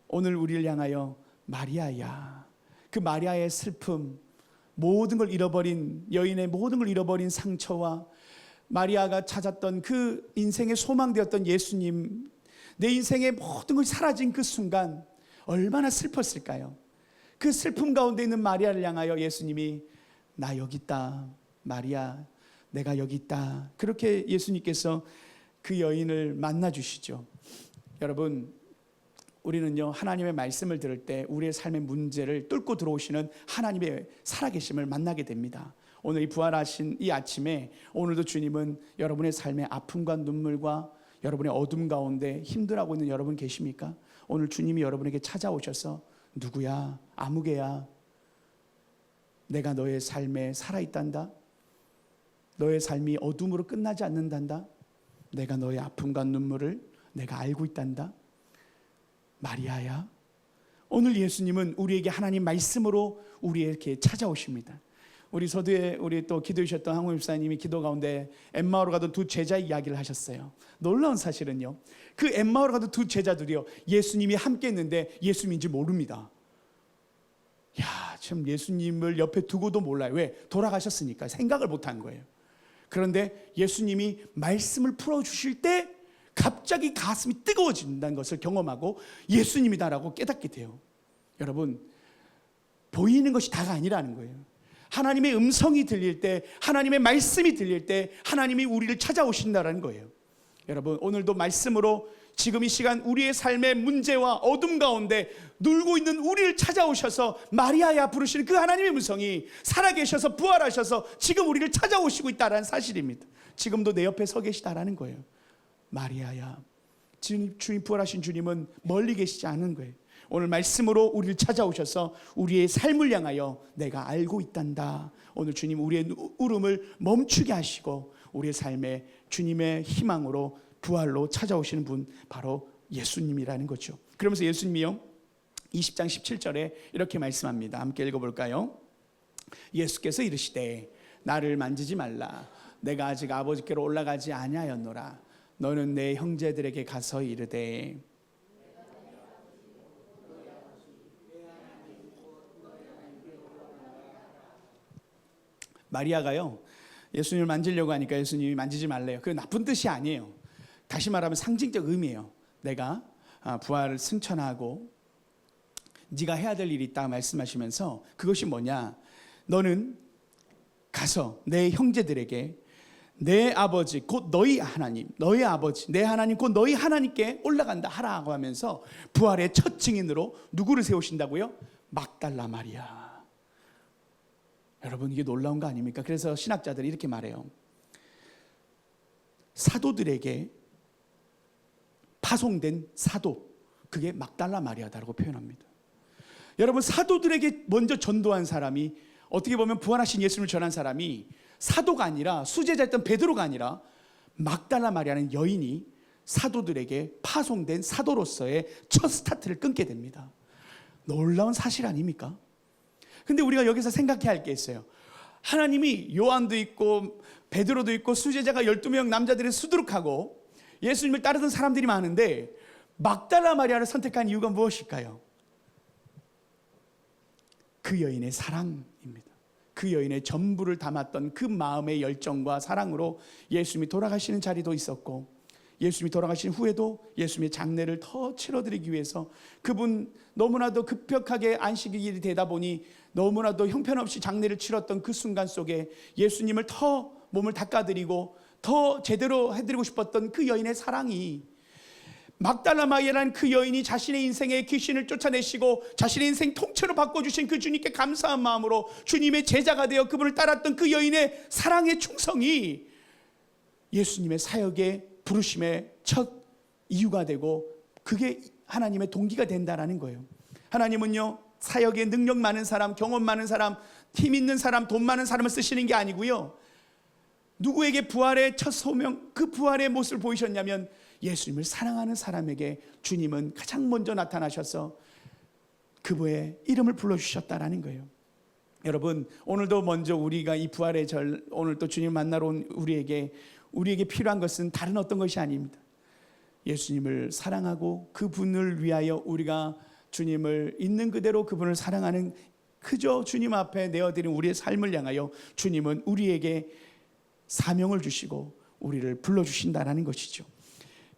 [SPEAKER 1] 오늘 우리를 향하여 마리아야. 그 마리아의 슬픔, 모든 걸 잃어버린 여인의 모든 걸 잃어버린 상처와 마리아가 찾았던 그 인생의 소망되었던 예수님, 내 인생의 모든 것이 사라진 그 순간 얼마나 슬펐을까요? 그 슬픔 가운데 있는 마리아를 향하여 예수님이 나 여기 있다, 마리아 내가 여기 있다, 그렇게 예수님께서 그 여인을 만나 주시죠. 여러분, 우리는요 하나님의 말씀을 들을 때 우리의 삶의 문제를 뚫고 들어오시는 하나님의 살아계심을 만나게 됩니다. 오늘 이 부활하신 이 아침에 오늘도 주님은 여러분의 삶의 아픔과 눈물과 여러분의 어둠 가운데 힘들어하고 있는 여러분 계십니까? 오늘 주님이 여러분에게 찾아오셔서 누구야? 아무개야? 내가 너의 삶에 살아있단다. 너의 삶이 어둠으로 끝나지 않는단다. 내가 너의 아픔과 눈물을 내가 알고 있단다. 마리아야, 오늘 예수님은 우리에게 하나님 말씀으로 우리에게 찾아오십니다. 우리 서두에 우리 또 기도해 주셨던 황호 집사님이 기도 가운데 엠마오로 가던 두 제자 이야기를 하셨어요. 놀라운 사실은요, 그 엠마오로 가던 두 제자들이요, 예수님이 함께 있는데 예수님인지 모릅니다. 야, 참 예수님을 옆에 두고도 몰라요. 왜? 돌아가셨으니까 생각을 못한 거예요. 그런데 예수님이 말씀을 풀어주실 때 갑자기 가슴이 뜨거워진다는 것을 경험하고 예수님이다라고 깨닫게 돼요. 여러분, 보이는 것이 다가 아니라는 거예요. 하나님의 음성이 들릴 때, 하나님의 말씀이 들릴 때 하나님이 우리를 찾아오신다는 거예요. 여러분, 오늘도 말씀으로 지금 이 시간 우리의 삶의 문제와 어둠 가운데 눌고 있는 우리를 찾아오셔서 마리아야 부르시는 그 하나님의 음성이 살아계셔서 부활하셔서 지금 우리를 찾아오시고 있다는 사실입니다. 지금도 내 옆에 서 계시다라는 거예요. 마리아야, 주님 부활하신 주님은 멀리 계시지 않은 거예요. 오늘 말씀으로 우리를 찾아오셔서 우리의 삶을 향하여 내가 알고 있단다. 오늘 주님 우리의 울음을 멈추게 하시고 우리의 삶에 주님의 희망으로 부활로 찾아오시는 분, 바로 예수님이라는 거죠. 그러면서 예수님이요 20장 17절에 이렇게 말씀합니다. 함께 읽어볼까요? 예수께서 이르시되 나를 만지지 말라. 내가 아직 아버지께로 올라가지 아니하였노라. 너는 내 형제들에게 가서 이르되 마리아가요 예수님을 만지려고 하니까 예수님이 만지지 말래요. 그게 나쁜 뜻이 아니에요. 다시 말하면 상징적 의미예요. 내가 부활을 승천하고 네가 해야 될 일이 있다 말씀하시면서, 그것이 뭐냐, 너는 가서 내 형제들에게 내 아버지 곧 너희 하나님, 너희 아버지 내 하나님 곧 너희 하나님께 올라간다 하라고 하면서 부활의 첫 증인으로 누구를 세우신다고요? 막달라 마리아. 여러분, 이게 놀라운 거 아닙니까? 그래서 신학자들이 이렇게 말해요. 사도들에게 파송된 사도, 그게 막달라 마리아다라고 표현합니다. 여러분, 사도들에게 먼저 전도한 사람이, 어떻게 보면 부활하신 예수님을 전한 사람이 사도가 아니라, 수제자였던 베드로가 아니라 막달라 마리아는 여인이 사도들에게 파송된 사도로서의 첫 스타트를 끊게 됩니다. 놀라운 사실 아닙니까? 근데 우리가 여기서 생각해야 할 게 있어요. 하나님이 요한도 있고 베드로도 있고 수제자가 12명 남자들이 수두룩하고 예수님을 따르던 사람들이 많은데 막달라 마리아를 선택한 이유가 무엇일까요? 그 여인의 사랑입니다. 그 여인의 전부를 담았던 그 마음의 열정과 사랑으로 예수님이 돌아가시는 자리도 있었고, 예수님이 돌아가신 후에도 예수님의 장례를 더 치러드리기 위해서 그분 너무나도 급격하게 안식일이 되다 보니 너무나도 형편없이 장례를 치렀던 그 순간 속에 예수님을 더 몸을 닦아드리고 더 제대로 해드리고 싶었던 그 여인의 사랑이, 막달라 마리아라는 그 여인이 자신의 인생의 귀신을 쫓아내시고 자신의 인생 통째로 바꿔주신 그 주님께 감사한 마음으로 주님의 제자가 되어 그분을 따랐던 그 여인의 사랑의 충성이 예수님의 사역의 부르심의 첫 이유가 되고, 그게 하나님의 동기가 된다라는 거예요. 하나님은요 사역에 능력 많은 사람, 경험 많은 사람, 힘 있는 사람, 돈 많은 사람을 쓰시는 게 아니고요, 누구에게 부활의 첫 소명, 그 부활의 모습을 보이셨냐면 예수님을 사랑하는 사람에게 주님은 가장 먼저 나타나셔서 그분의 이름을 불러주셨다라는 거예요. 여러분, 오늘도 먼저 우리가 이 부활의 절, 오늘 또 주님 만나러 온 우리에게 필요한 것은 다른 어떤 것이 아닙니다. 예수님을 사랑하고 그분을 위하여 우리가 주님을 있는 그대로 그분을 사랑하는, 그저 주님 앞에 내어드린 우리의 삶을 향하여 주님은 우리에게 사명을 주시고 우리를 불러주신다라는 것이죠.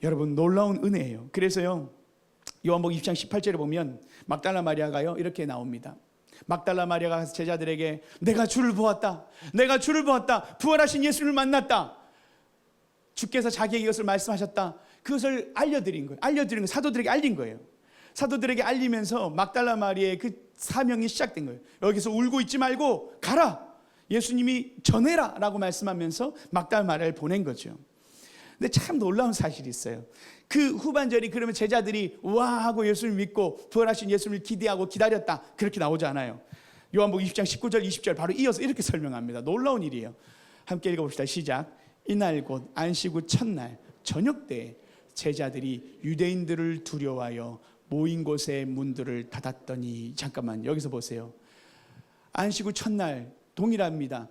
[SPEAKER 1] 여러분, 놀라운 은혜예요. 그래서요 요한복음 20장 18절에 보면 막달라 마리아가요 이렇게 나옵니다. 막달라 마리아가 가서 제자들에게 내가 주를 보았다, 내가 주를 보았다, 부활하신 예수를 만났다, 주께서 자기에게 이것을 말씀하셨다, 그것을 알려드린 거예요. 사도들에게 알린 거예요. 사도들에게 알리면서 막달라 마리아의 그 사명이 시작된 거예요. 여기서 울고 있지 말고 가라, 예수님이 전해라 라고 말씀하면서 막달라 마리아를 보낸 거죠. 근데 참 놀라운 사실이 있어요. 그 후반절이, 그러면 제자들이 와 하고 예수를 믿고 부활하신 예수를 기대하고 기다렸다, 그렇게 나오지 않아요. 요한복음 20장 19절 20절 바로 이어서 이렇게 설명합니다. 놀라운 일이에요. 함께 읽어봅시다. 시작. 이날 곧 안식 후 첫날 저녁 때 제자들이 유대인들을 두려워하여 모인 곳에 문들을 닫았더니, 잠깐만 여기서 보세요. 안식 후 첫날 동일합니다.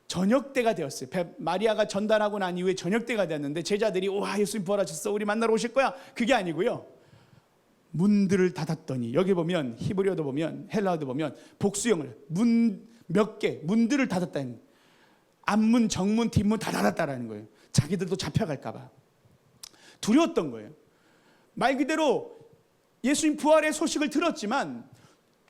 [SPEAKER 1] 저녁 때가 되었어요. 마리아가 전달하고 난 이후에 저녁 때가 되었는데 제자들이 와, 예수님 부활하셨어, 우리 만나러 오실 거야, 그게 아니고요. 문들을 닫았더니, 여기 보면 히브리어도 보면 헬라어도 보면 복수형을 문 몇 개, 문들을 닫았다는 거예요. 앞문, 정문, 뒷문 다 닫았다라는 거예요. 자기들도 잡혀갈까 봐 두려웠던 거예요. 말 그대로 예수님 부활의 소식을 들었지만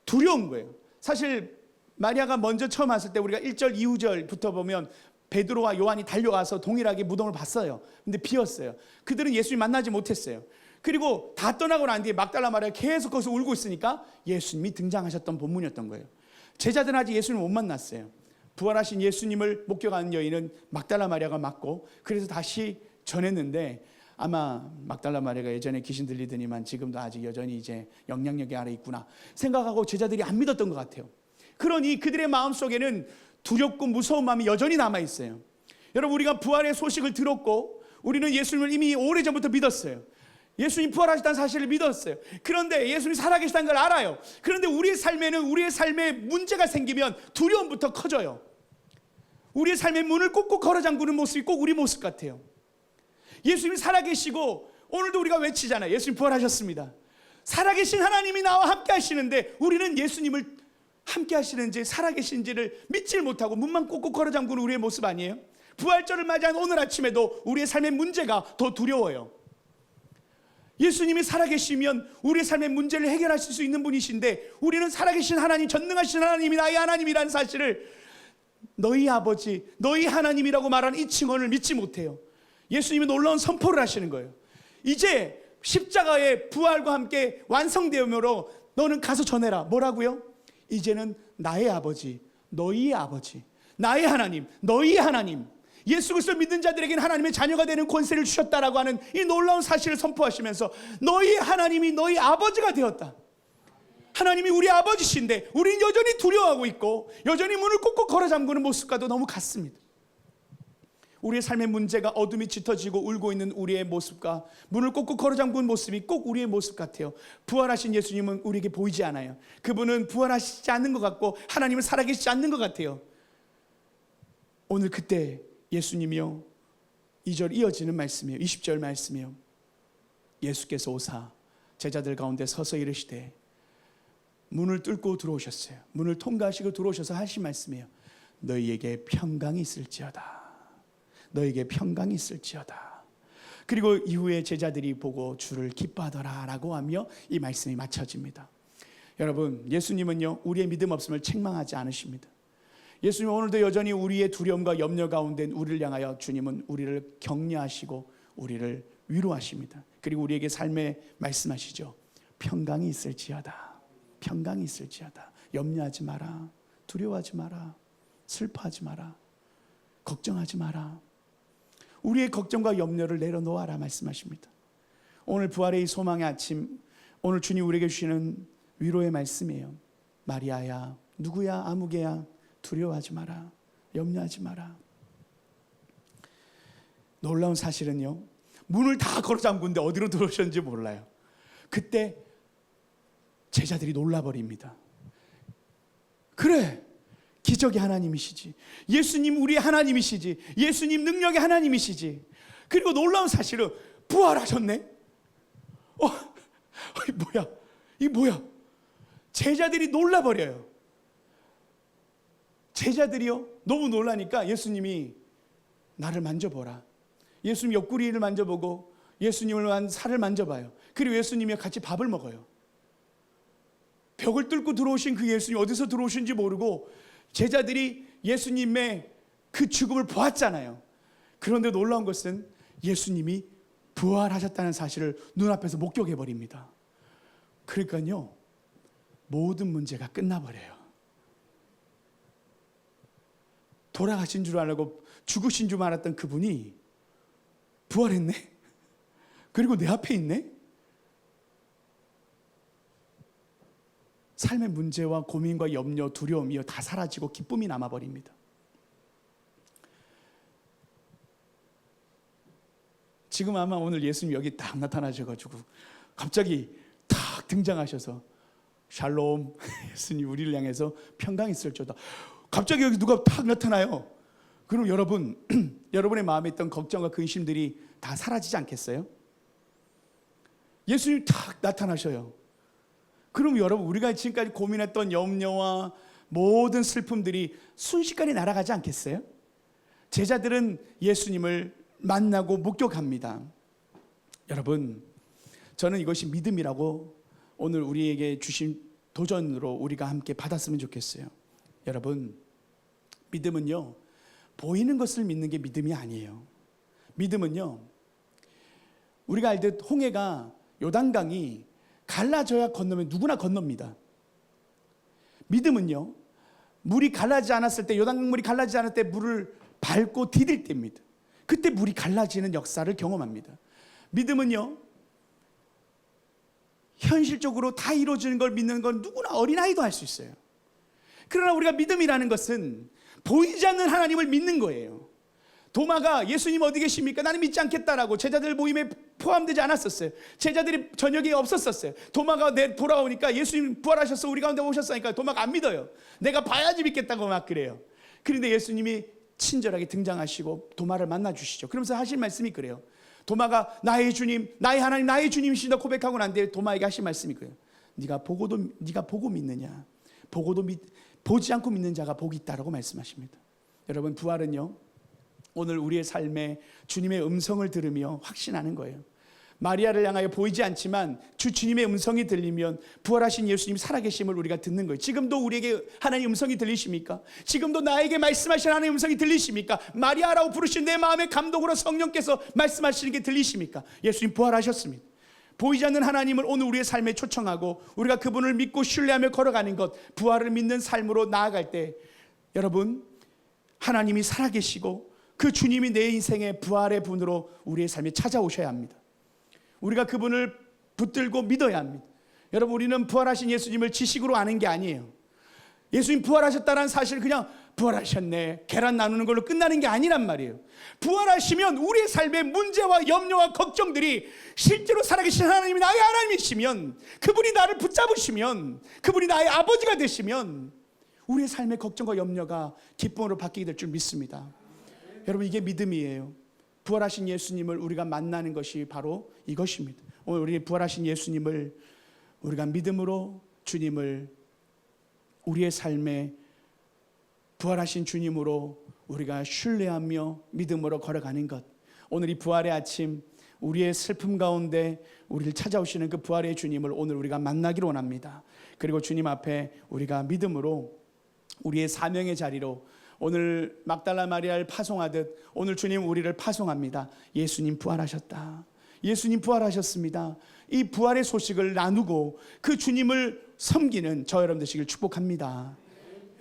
[SPEAKER 1] 두려운 거예요. 사실 마리아가 먼저 처음 왔을 때 우리가 1절, 2절부터 보면 베드로와 요한이 달려와서 동일하게 무덤을 봤어요. 근데 비었어요. 그들은 예수님 만나지 못했어요. 그리고 다 떠나고 난 뒤에 막달라 마리아가 계속 거기서 울고 있으니까 예수님이 등장하셨던 본문이었던 거예요. 제자들은 아직 예수님을 못 만났어요. 부활하신 예수님을 목격하는 여인은 막달라 마리아가 맞고, 그래서 다시 전했는데 아마 막달라 마리아가 예전에 귀신 들리더니만 지금도 아직 여전히 이제 영향력이 아래 있구나 생각하고 제자들이 안 믿었던 것 같아요. 그러니 그들의 마음속에는 두렵고 무서운 마음이 여전히 남아있어요. 여러분, 우리가 부활의 소식을 들었고 우리는 예수님을 이미 오래전부터 믿었어요. 예수님 부활하셨다는 사실을 믿었어요. 그런데 예수님이 살아계시다는 걸 알아요. 그런데 우리의 삶에는 우리의 삶에 문제가 생기면 두려움부터 커져요. 우리의 삶의 문을 꼭꼭 걸어 잠그는 모습이 꼭 우리 모습 같아요. 예수님이 살아계시고 오늘도 우리가 외치잖아요. 예수님 부활하셨습니다. 살아계신 하나님이 나와 함께 하시는데 우리는 예수님을 함께 하시는지 살아계신지를 믿질 못하고 문만 꼭꼭 걸어 잠그는 우리의 모습 아니에요? 부활절을 맞이한 오늘 아침에도 우리의 삶의 문제가 더 두려워요. 예수님이 살아계시면 우리의 삶의 문제를 해결하실 수 있는 분이신데 우리는 살아계신 하나님, 전능하신 하나님이 나의 하나님이라는 사실을, 너희 아버지, 너희 하나님이라고 말하는 이 칭언을 믿지 못해요. 예수님이 놀라운 선포를 하시는 거예요. 이제 십자가의 부활과 함께 완성되므로 너는 가서 전해라. 뭐라고요? 이제는 나의 아버지, 너희의 아버지, 나의 하나님, 너희의 하나님, 예수 그리스도를 믿는 자들에게는 하나님의 자녀가 되는 권세를 주셨다라고 하는 이 놀라운 사실을 선포하시면서 너희의 하나님이 너희 아버지가 되었다. 하나님이 우리 아버지신데 우리는 여전히 두려워하고 있고 여전히 문을 꼭꼭 걸어 잠그는 모습과도 너무 같습니다. 우리의 삶의 문제가 어둠이 짙어지고 울고 있는 우리의 모습과 문을 꼭꼭 걸어 잠그는 모습이 꼭 우리의 모습 같아요. 부활하신 예수님은 우리에게 보이지 않아요. 그분은 부활하시지 않는 것 같고 하나님은 살아계시지 않는 것 같아요. 오늘 그때 예수님이요, 2절 이어지는 말씀이에요. 20절 말씀이에요. 예수께서 오사 제자들 가운데 서서 이르시되, 문을 뚫고 들어오셨어요. 문을 통과하시고 들어오셔서 하신 말씀이에요. 너희에게 평강이 있을지어다. 너희에게 평강이 있을지어다. 그리고 이후에 제자들이 보고 주를 기뻐하더라 라고 하며 이 말씀이 마쳐집니다. 여러분, 예수님은요 우리의 믿음 없음을 책망하지 않으십니다. 예수님 오늘도 여전히 우리의 두려움과 염려 가운데 우리를 향하여 주님은 우리를 격려하시고 우리를 위로하십니다. 그리고 우리에게 삶에 말씀하시죠. 평강이 있을지어다. 평강이 있을지어다. 염려하지 마라. 두려워하지 마라. 슬퍼하지 마라. 걱정하지 마라. 우리의 걱정과 염려를 내려놓아라 말씀하십니다. 오늘 부활의 이 소망의 아침, 오늘 주님 우리에게 주시는 위로의 말씀이에요. 마리아야, 누구야, 아무개야, 두려워하지 마라. 염려하지 마라. 놀라운 사실은요, 문을 다 걸어 잠근데 어디로 들어오셨는지 몰라요. 그때 제자들이 놀라버립니다. 그래, 기적의 하나님이시지. 예수님 우리의 하나님이시지. 예수님 능력의 하나님이시지. 그리고 놀라운 사실은 부활하셨네. 뭐야? 이게 뭐야? 제자들이 놀라버려요. 제자들이요 너무 놀라니까 예수님이 나를 만져보라. 예수님 옆구리를 만져보고 예수님을 한 살을 만져봐요. 그리고 예수님이 같이 밥을 먹어요. 벽을 뚫고 들어오신 그 예수님 어디서 들어오신지 모르고 제자들이 예수님의 그 죽음을 보았잖아요. 그런데 놀라운 것은 예수님이 부활하셨다는 사실을 눈앞에서 목격해버립니다. 그러니까요 모든 문제가 끝나버려요. 돌아가신 줄 알고 죽으신 줄 알았던 그분이 부활했네? 그리고 내 앞에 있네? 삶의 문제와 고민과 염려, 두려움이 다 사라지고 기쁨이 남아버립니다. 지금 아마 오늘 예수님 여기 딱 나타나셔가지고 갑자기 탁 등장하셔서 샬롬 예수님 우리를 향해서 평강 있을지어다. 갑자기 여기 누가 탁 나타나요. 그럼 여러분 여러분의 마음에 있던 걱정과 근심들이 다 사라지지 않겠어요? 예수님 탁 나타나셔요. 그럼 여러분 우리가 지금까지 고민했던 염려와 모든 슬픔들이 순식간에 날아가지 않겠어요? 제자들은 예수님을 만나고 목격합니다. 여러분 저는 이것이 믿음이라고 오늘 우리에게 주신 도전으로 우리가 함께 받았으면 좋겠어요. 여러분 믿음은요 보이는 것을 믿는 게 믿음이 아니에요. 믿음은요 우리가 알듯 홍해가 요단강이 갈라져야 건너면 누구나 건넙니다. 믿음은요 물이 갈라지지 않았을 때 요단강 물이 갈라지지 않을 때 물을 밟고 디딜 때입니다. 그때 물이 갈라지는 역사를 경험합니다. 믿음은요 현실적으로 다 이루어지는 걸 믿는 건 누구나 어린아이도 할 수 있어요. 그러나 우리가 믿음이라는 것은 보이지 않는 하나님을 믿는 거예요. 도마가 예수님 어디 계십니까? 나는 믿지 않겠다라고 제자들 모임에 포함되지 않았었어요. 제자들이 저녁에 없었었어요. 도마가 돌아오니까 예수님 부활하셨어 우리 가운데 오셨으니까 도마가 안 믿어요. 내가 봐야지 믿겠다고 막 그래요. 그런데 예수님이 친절하게 등장하시고 도마를 만나주시죠. 그러면서 하실 말씀이 그래요. 도마가 나의 주님, 나의 하나님, 나의 주님이시다 고백하고 난 뒤에 도마에게 하신 말씀이 그래요. 네가 보고 믿느냐? 보지 않고 믿는 자가 복이 있다라고 말씀하십니다. 여러분 부활은요 오늘 우리의 삶에 주님의 음성을 들으며 확신하는 거예요. 마리아를 향하여 보이지 않지만 주님의 음성이 들리면 부활하신 예수님이 살아계심을 우리가 듣는 거예요. 지금도 우리에게 하나님의 음성이 들리십니까? 지금도 나에게 말씀하시는 하나님의 음성이 들리십니까? 마리아라고 부르신 내 마음의 감동으로 성령께서 말씀하시는 게 들리십니까? 예수님 부활하셨습니다. 보이지 않는 하나님을 오늘 우리의 삶에 초청하고 우리가 그분을 믿고 신뢰하며 걸어가는 것, 부활을 믿는 삶으로 나아갈 때 여러분 하나님이 살아계시고 그 주님이 내 인생의 부활의 분으로 우리의 삶에 찾아오셔야 합니다. 우리가 그분을 붙들고 믿어야 합니다. 여러분 우리는 부활하신 예수님을 지식으로 아는 게 아니에요. 예수님 부활하셨다는 사실 그냥 부활하셨네 계란 나누는 걸로 끝나는 게 아니란 말이에요. 부활하시면 우리의 삶의 문제와 염려와 걱정들이 실제로 살아계신 하나님이 나의 하나님이시면 그분이 나를 붙잡으시면 그분이 나의 아버지가 되시면 우리의 삶의 걱정과 염려가 기쁨으로 바뀌게 될 줄 믿습니다. 여러분 이게 믿음이에요. 부활하신 예수님을 우리가 만나는 것이 바로 이것입니다. 오늘 우리 부활하신 예수님을 우리가 믿음으로 주님을 우리의 삶에 부활하신 주님으로 우리가 신뢰하며 믿음으로 걸어가는 것. 오늘 이 부활의 아침 우리의 슬픔 가운데 우리를 찾아오시는 그 부활의 주님을 오늘 우리가 만나기를 원합니다. 그리고 주님 앞에 우리가 믿음으로 우리의 사명의 자리로 오늘 막달라 마리아를 파송하듯 오늘 주님 우리를 파송합니다. 예수님 부활하셨다. 예수님 부활하셨습니다. 이 부활의 소식을 나누고 그 주님을 섬기는 저 여러분 되시길 축복합니다.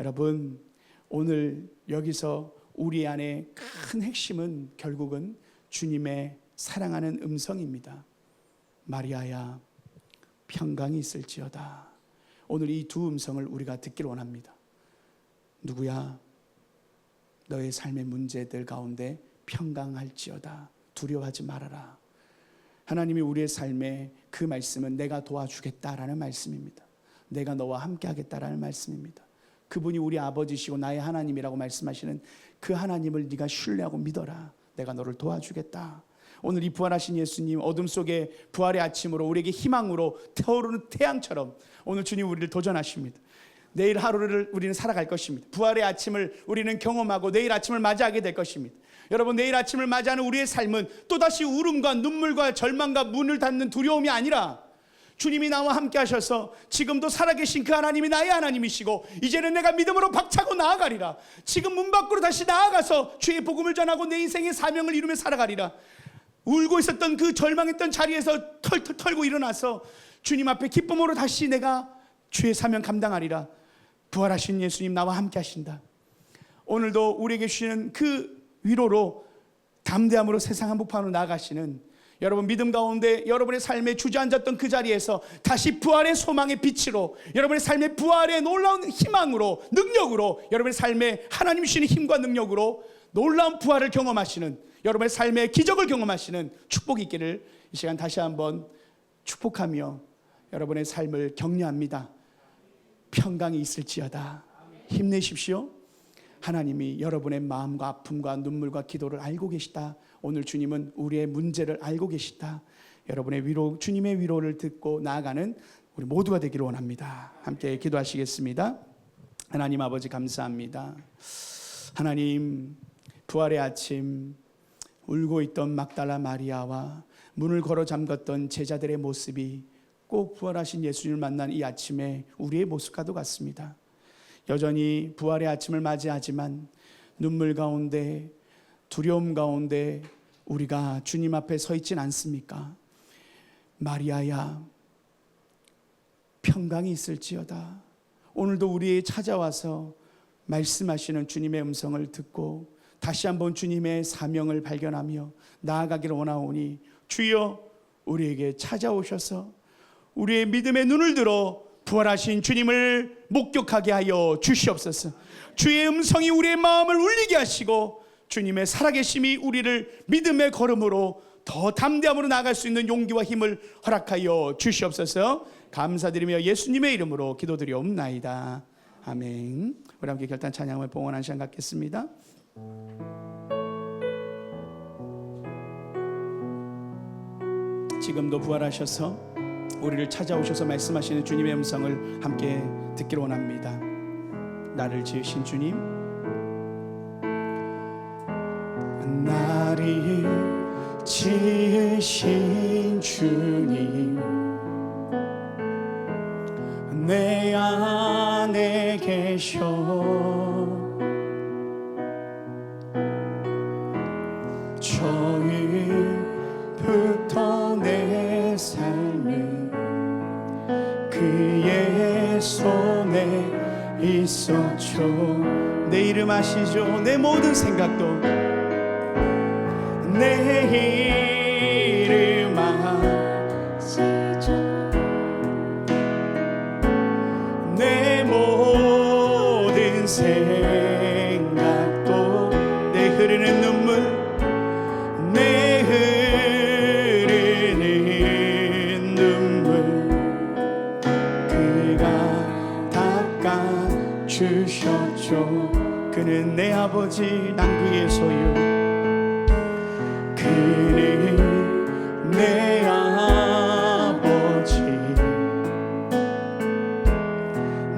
[SPEAKER 1] 여러분 오늘 여기서 우리 안에 큰 핵심은 결국은 주님의 사랑하는 음성입니다. 마리아야 평강이 있을지어다. 오늘 이 두 음성을 우리가 듣기를 원합니다. 누구야? 너의 삶의 문제들 가운데 평강할지어다. 두려워하지 말아라. 하나님이 우리의 삶에 그 말씀은 내가 도와주겠다라는 말씀입니다. 내가 너와 함께 하겠다라는 말씀입니다. 그분이 우리 아버지시고 나의 하나님이라고 말씀하시는 그 하나님을 네가 신뢰하고 믿어라. 내가 너를 도와주겠다. 오늘 이 부활하신 예수님 어둠 속에 부활의 아침으로 우리에게 희망으로 태어오르는 태양처럼 오늘 주님 우리를 도전하십니다. 내일 하루를 우리는 살아갈 것입니다. 부활의 아침을 우리는 경험하고 내일 아침을 맞이하게 될 것입니다. 여러분 내일 아침을 맞이하는 우리의 삶은 또다시 울음과 눈물과 절망과 문을 닫는 두려움이 아니라 주님이 나와 함께 하셔서 지금도 살아계신 그 하나님이 나의 하나님이시고 이제는 내가 믿음으로 박차고 나아가리라. 지금 문 밖으로 다시 나아가서 주의 복음을 전하고 내 인생의 사명을 이루며 살아가리라. 울고 있었던 그 절망했던 자리에서 털털 털고 일어나서 주님 앞에 기쁨으로 다시 내가 주의 사명 감당하리라. 부활하신 예수님 나와 함께 하신다. 오늘도 우리에게 주시는 그 위로로 담대함으로 세상 한복판으로 나아가시는 여러분 믿음 가운데 여러분의 삶에 주저앉았던 그 자리에서 다시 부활의 소망의 빛으로 여러분의 삶의 부활의 놀라운 희망으로 능력으로 여러분의 삶에 하나님 주시는 힘과 능력으로 놀라운 부활을 경험하시는 여러분의 삶의 기적을 경험하시는 축복이 있기를 이 시간 다시 한번 축복하며 여러분의 삶을 격려합니다. 평강이 있을지어다. 힘내십시오. 하나님이 여러분의 마음과 아픔과 눈물과 기도를 알고 계시다. 오늘 주님은 우리의 문제를 알고 계시다. 여러분의 위로, 주님의 위로를 듣고 나아가는 우리 모두가 되기를 원합니다. 함께 기도하시겠습니다. 하나님 아버지 감사합니다. 하나님, 부활의 아침 울고 있던 막달라 마리아와 문을 걸어 잠갔던 제자들의 모습이 꼭 부활하신 예수님을 만난 이 아침에 우리의 모습과도 같습니다. 여전히 부활의 아침을 맞이하지만 눈물 가운데, 두려움 가운데 우리가 주님 앞에 서 있진 않습니까? 마리아야, 평강이 있을지어다. 오늘도 우리에 찾아와서 말씀하시는 주님의 음성을 듣고 다시 한번 주님의 사명을 발견하며 나아가기를 원하오니 주여, 우리에게 찾아오셔서 우리의 믿음의 눈을 들어 부활하신 주님을 목격하게 하여 주시옵소서. 주의 음성이 우리의 마음을 울리게 하시고 주님의 살아계심이 우리를 믿음의 걸음으로 더 담대함으로 나아갈 수 있는 용기와 힘을 허락하여 주시옵소서. 감사드리며 예수님의 이름으로 기도드리옵나이다. 아멘. 우리 함께 결단 찬양을 봉헌한 시간 갖겠습니다. 지금도 부활하셔서 우리를 찾아오셔서 말씀하시는 주님의 음성을 함께 듣기를 원합니다. 나를 지으신 주님, 나를 지으신 주님, 내 안에 계셔 처음부터 내 삶을 그의 손에 있었죠. 내 이름 아시죠? 내 모든 생각도 내 이름 아시죠. 내 모든 생각도 내 흐르는 눈물, 내 흐르는 눈물 그가 닦아 주셨죠. 그는 내 아버지, 난 그의 소유. 그는 내 아버지,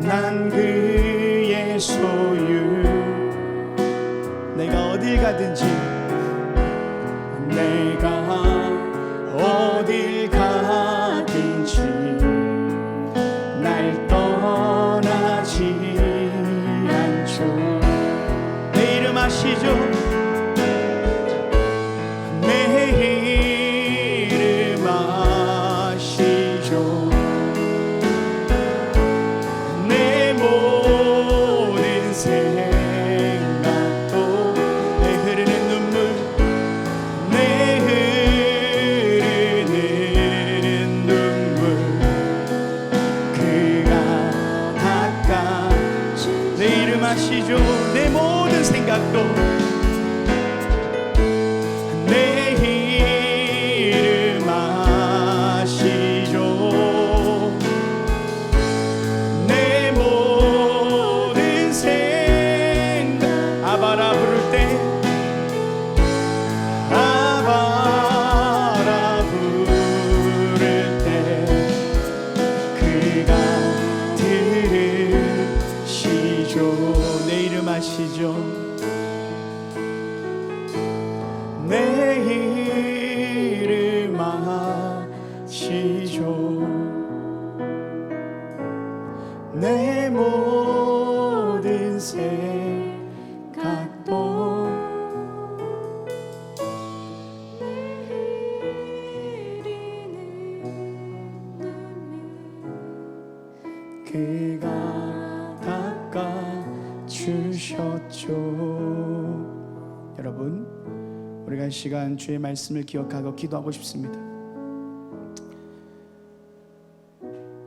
[SPEAKER 1] 난 그의 소유. 내가 어딜 가든지, 내가 어딜 가든지 날 떠나지 않죠. 내 이름 아시죠? 내 이름 아시죠. 내 모든 생각도 내 흐르는 눈물, 내 흐르는 눈물 그가 닦아 내 이름 아시죠. 내 모든 생각도 내 이름 아시죠. 내 모든 생각 아바라 부를 때, 아바라 부를 때 그가 들으시죠. 내 이름 아시죠. 내 이름 아시죠. 내 모든 생각도 그가 닦아 주셨죠. 여러분, 우리가 이 시간 주의 말씀을 기억하고 기도하고 싶습니다.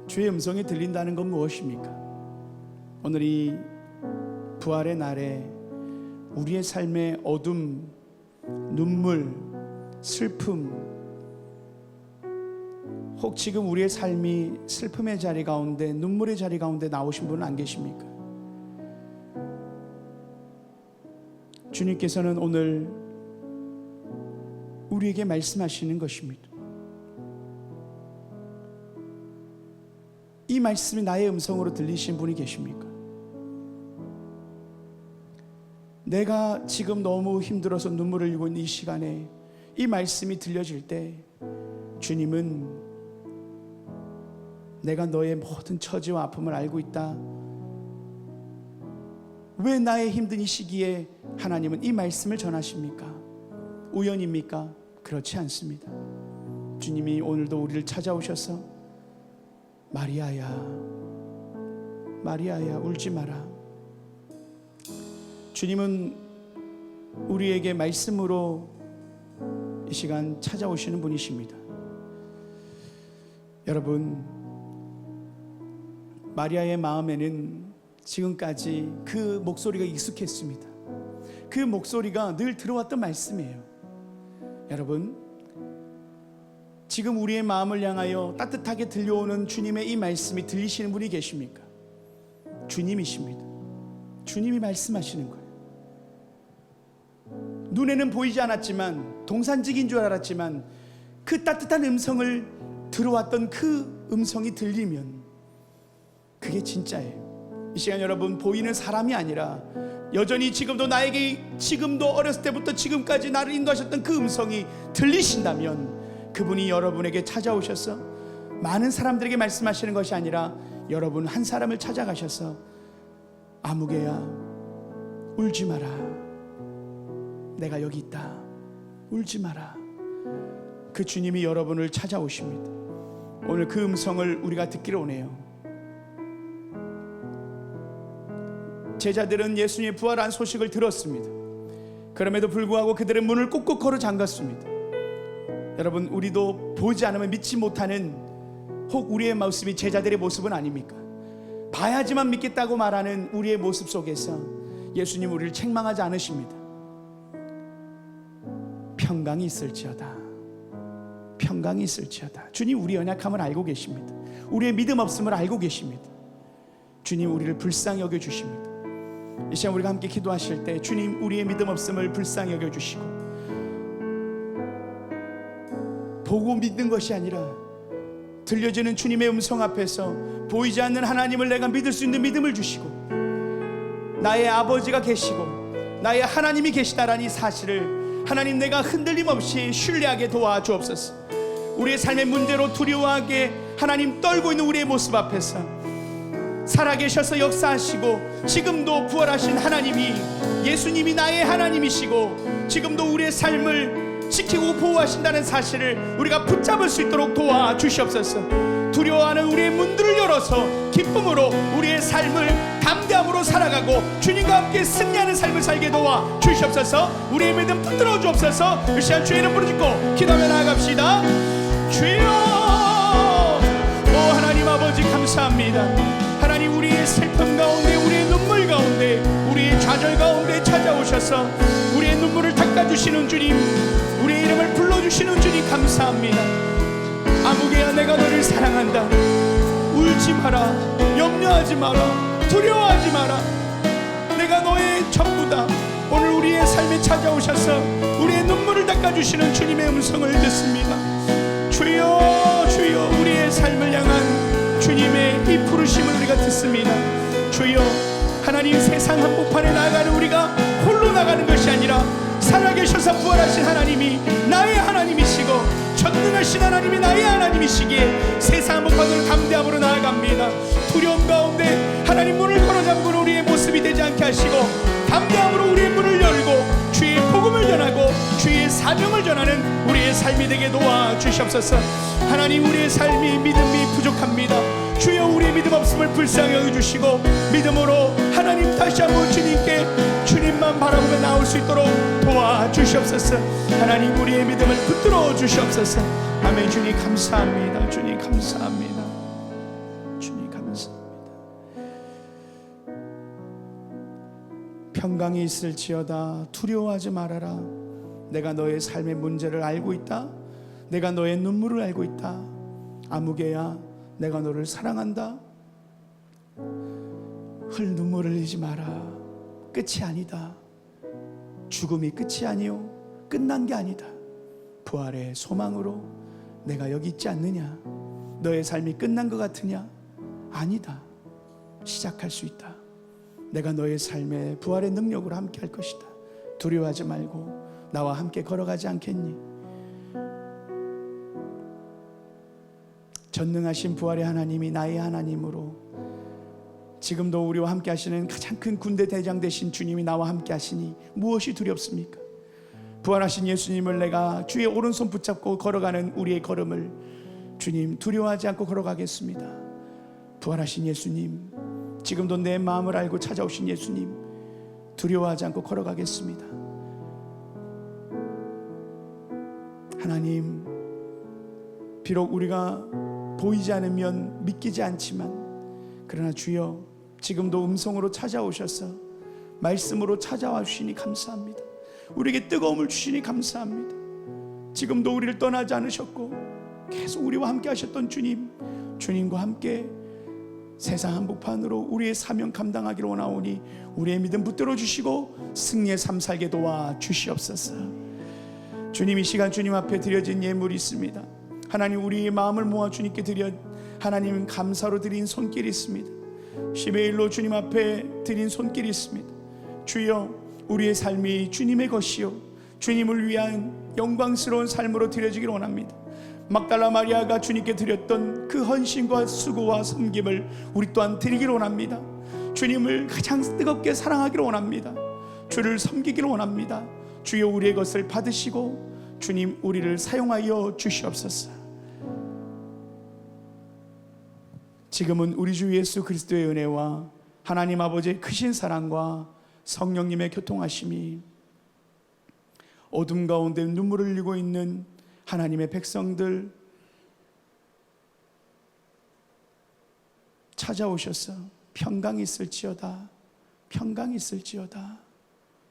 [SPEAKER 1] 주의 음성이 들린다는 건 무엇입니까? 오늘 이 부활의 날에 우리의 삶의 어둠, 눈물, 슬픔, 혹 지금 우리의 삶이 슬픔의 자리 가운데, 눈물의 자리 가운데 나오신 분은 안 계십니까? 주님께서는 오늘 우리에게 말씀하시는 것입니다. 이 말씀이 나의 음성으로 들리신 분이 계십니까? 내가 지금 너무 힘들어서 눈물을 흘리고 있는 이 시간에 이 말씀이 들려질 때 주님은 내가 너의 모든 처지와 아픔을 알고 있다. 왜 나의 힘든 이 시기에 하나님은 이 말씀을 전하십니까? 우연입니까? 그렇지 않습니다. 주님이 오늘도 우리를 찾아오셔서 마리아야, 마리아야, 울지 마라. 주님은 우리에게 말씀으로 이 시간 찾아오시는 분이십니다. 여러분, 마리아의 마음에는 지금까지 그 목소리가 익숙했습니다. 그 목소리가 늘 들어왔던 말씀이에요. 여러분, 지금 우리의 마음을 향하여 따뜻하게 들려오는 주님의 이 말씀이 들리시는 분이 계십니까? 주님이십니다. 주님이 말씀하시는 거예요. 눈에는 보이지 않았지만, 동산직인 줄 알았지만 그 따뜻한 음성을 들어왔던 그 음성이 들리면 그게 진짜예요. 이 시간 여러분, 보이는 사람이 아니라 여전히 지금도 나에게, 지금도 어렸을 때부터 지금까지 나를 인도하셨던 그 음성이 들리신다면 그분이 여러분에게 찾아오셔서 많은 사람들에게 말씀하시는 것이 아니라 여러분 한 사람을 찾아가셔서 아무개야, 울지 마라, 내가 여기 있다, 울지 마라. 그 주님이 여러분을 찾아오십니다. 오늘 그 음성을 우리가 듣기로 오네요. 제자들은 예수님의 부활한 소식을 들었습니다. 그럼에도 불구하고 그들은 문을 꾹꾹 걸어 잠갔습니다. 여러분, 우리도 보지 않으면 믿지 못하는 혹 우리의 모습이 제자들의 모습은 아닙니까? 봐야지만 믿겠다고 말하는 우리의 모습 속에서 예수님 우리를 책망하지 않으십니다. 평강이 있을지어다, 평강이 있을지어다. 주님 우리 연약함을 알고 계십니다. 우리의 믿음 없음을 알고 계십니다. 주님 우리를 불쌍히 여겨주십니다. 이 시간 우리가 함께 기도하실 때 주님 우리의 믿음 없음을 불쌍히 여겨주시고, 보고 믿는 것이 아니라 들려지는 주님의 음성 앞에서 보이지 않는 하나님을 내가 믿을 수 있는 믿음을 주시고, 나의 아버지가 계시고 나의 하나님이 계시다라는 이 사실을 하나님 내가 흔들림 없이 신뢰하게 도와주옵소서. 우리의 삶의 문제로 두려워하게 하나님 떨고 있는 우리의 모습 앞에서 살아계셔서 역사하시고, 지금도 부활하신 하나님이, 예수님이 나의 하나님이시고 지금도 우리의 삶을 지키고 보호하신다는 사실을 우리가 붙잡을 수 있도록 도와주시옵소서. 두려워하는 우리의 문들을 열어서 기쁨으로 우리의 삶을 담대함으로 살아가고 주님과 함께 승리하는 삶을 살게 도와주시옵소서. 우리의 믿음 붙들어 주옵소서. 이 시간 주의 이름 부르짖고 기도하며 나아갑시다. 주여, 오 하나님 아버지 감사합니다. 하나님 우리의 슬픔 가운데, 우리의 눈물 가운데, 우리의 좌절 가운데 찾아오셔서 우리의 눈물을 닦아주시는 주님, 우리의 이름을 불러주시는 주님 감사합니다. 아무개야 내가 너를 사랑한다, 울지 마라, 염려하지 마라, 두려워하지 마라, 내가 너의 전부다. 오늘 우리의 삶에 찾아오셔서 우리의 눈물을 닦아주시는 주님의 음성을 듣습니다. 주여, 주여, 우리의 삶을 향한 주님의 이 부르심을 우리가 듣습니다. 주여, 하나님 세상 한복판에 나아가는 우리가 홀로 나가는 것이 아니라 살아계셔서 부활하신 하나님이 나의 하나님이시고 전능하신 하나님이 나의 하나님이시기에 세상 한복판으로 담대함으로 나아갑니다. 두려움 가운데 하나님 문을 걸어 잠그는 우리의 모습이 되지 않게 하시고 담대함으로 우리의 문을 열고 주의 복음을 전하고 주의 사명을 전하는 우리의 삶이 되게 도와주시옵소서. 하나님 우리의 삶이 믿음이 부족합니다. 주여 우리의 믿음 없음을 불쌍히 여겨주시고 믿음으로 하나님 다시 한번 주님께 주님만 바라보며 나올 수 있도록 도와주시옵소서. 하나님 우리의 믿음을 붙들어 주시옵소서. 아멘. 주님 감사합니다. 주님 감사합니다. 주님 감사합니다. 평강이 있을지어다, 두려워하지 말아라, 내가 너의 삶의 문제를 알고 있다. 내가 너의 눈물을 알고 있다. 아무개야, 내가 너를 사랑한다. 흘 눈물을 흘리지 마라. 끝이 아니다. 죽음이 끝이 아니요, 끝난 게 아니다. 부활의 소망으로 내가 여기 있지 않느냐. 너의 삶이 끝난 것 같으냐? 아니다. 시작할 수 있다. 내가 너의 삶에 부활의 능력으로 함께 할 것이다. 두려워하지 말고 나와 함께 걸어가지 않겠니? 전능하신 부활의 하나님이 나의 하나님으로, 지금도 우리와 함께 하시는 가장 큰 군대 대장 되신 주님이 나와 함께 하시니 무엇이 두렵습니까? 부활하신 예수님을 내가 주의 오른손 붙잡고 걸어가는 우리의 걸음을 주님 두려워하지 않고 걸어가겠습니다. 부활하신 예수님, 지금도 내 마음을 알고 찾아오신 예수님, 두려워하지 않고 걸어가겠습니다. 하나님, 비록 우리가 보이지 않으면 믿기지 않지만, 그러나 주여 지금도 음성으로 찾아오셔서 말씀으로 찾아와 주시니 감사합니다. 우리에게 뜨거움을 주시니 감사합니다. 지금도 우리를 떠나지 않으셨고 계속 우리와 함께 하셨던 주님, 주님과 함께 세상 한복판으로 우리의 사명 감당하기를 원하오니 우리의 믿음 붙들어 주시고 승리의 삶 살게 도와 주시옵소서. 주님, 이 시간 주님 앞에 드려진 예물이 있습니다. 하나님, 우리의 마음을 모아 주님께 드려 하나님 감사로 드린 손길이 있습니다. 10의 1로 주님 앞에 드린 손길이 있습니다. 주여, 우리의 삶이 주님의 것이요 주님을 위한 영광스러운 삶으로 드려지기를 원합니다. 막달라 마리아가 주님께 드렸던 그 헌신과 수고와 섬김을 우리 또한 드리기를 원합니다. 주님을 가장 뜨겁게 사랑하기를 원합니다. 주를 섬기기를 원합니다. 주여, 우리의 것을 받으시고 주님 우리를 사용하여 주시옵소서. 지금은 우리 주 예수 그리스도의 은혜와 하나님 아버지의 크신 사랑과 성령님의 교통하심이 어둠 가운데 눈물을 흘리고 있는 하나님의 백성들 찾아오셔서 평강이 있을지어다, 평강이 있을지어다,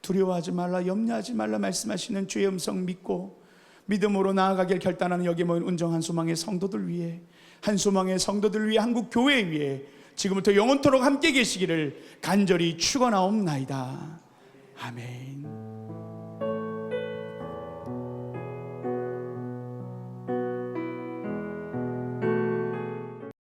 [SPEAKER 1] 두려워하지 말라, 염려하지 말라 말씀하시는 주의 음성 믿고 믿음으로 나아가길 결단하는 여기 모인 운정한 소망의 성도들 위해, 한 소망의 성도들 위해, 한국 교회 위해 지금부터 영원토록 함께 계시기를 간절히 축원하옵나이다. 아멘.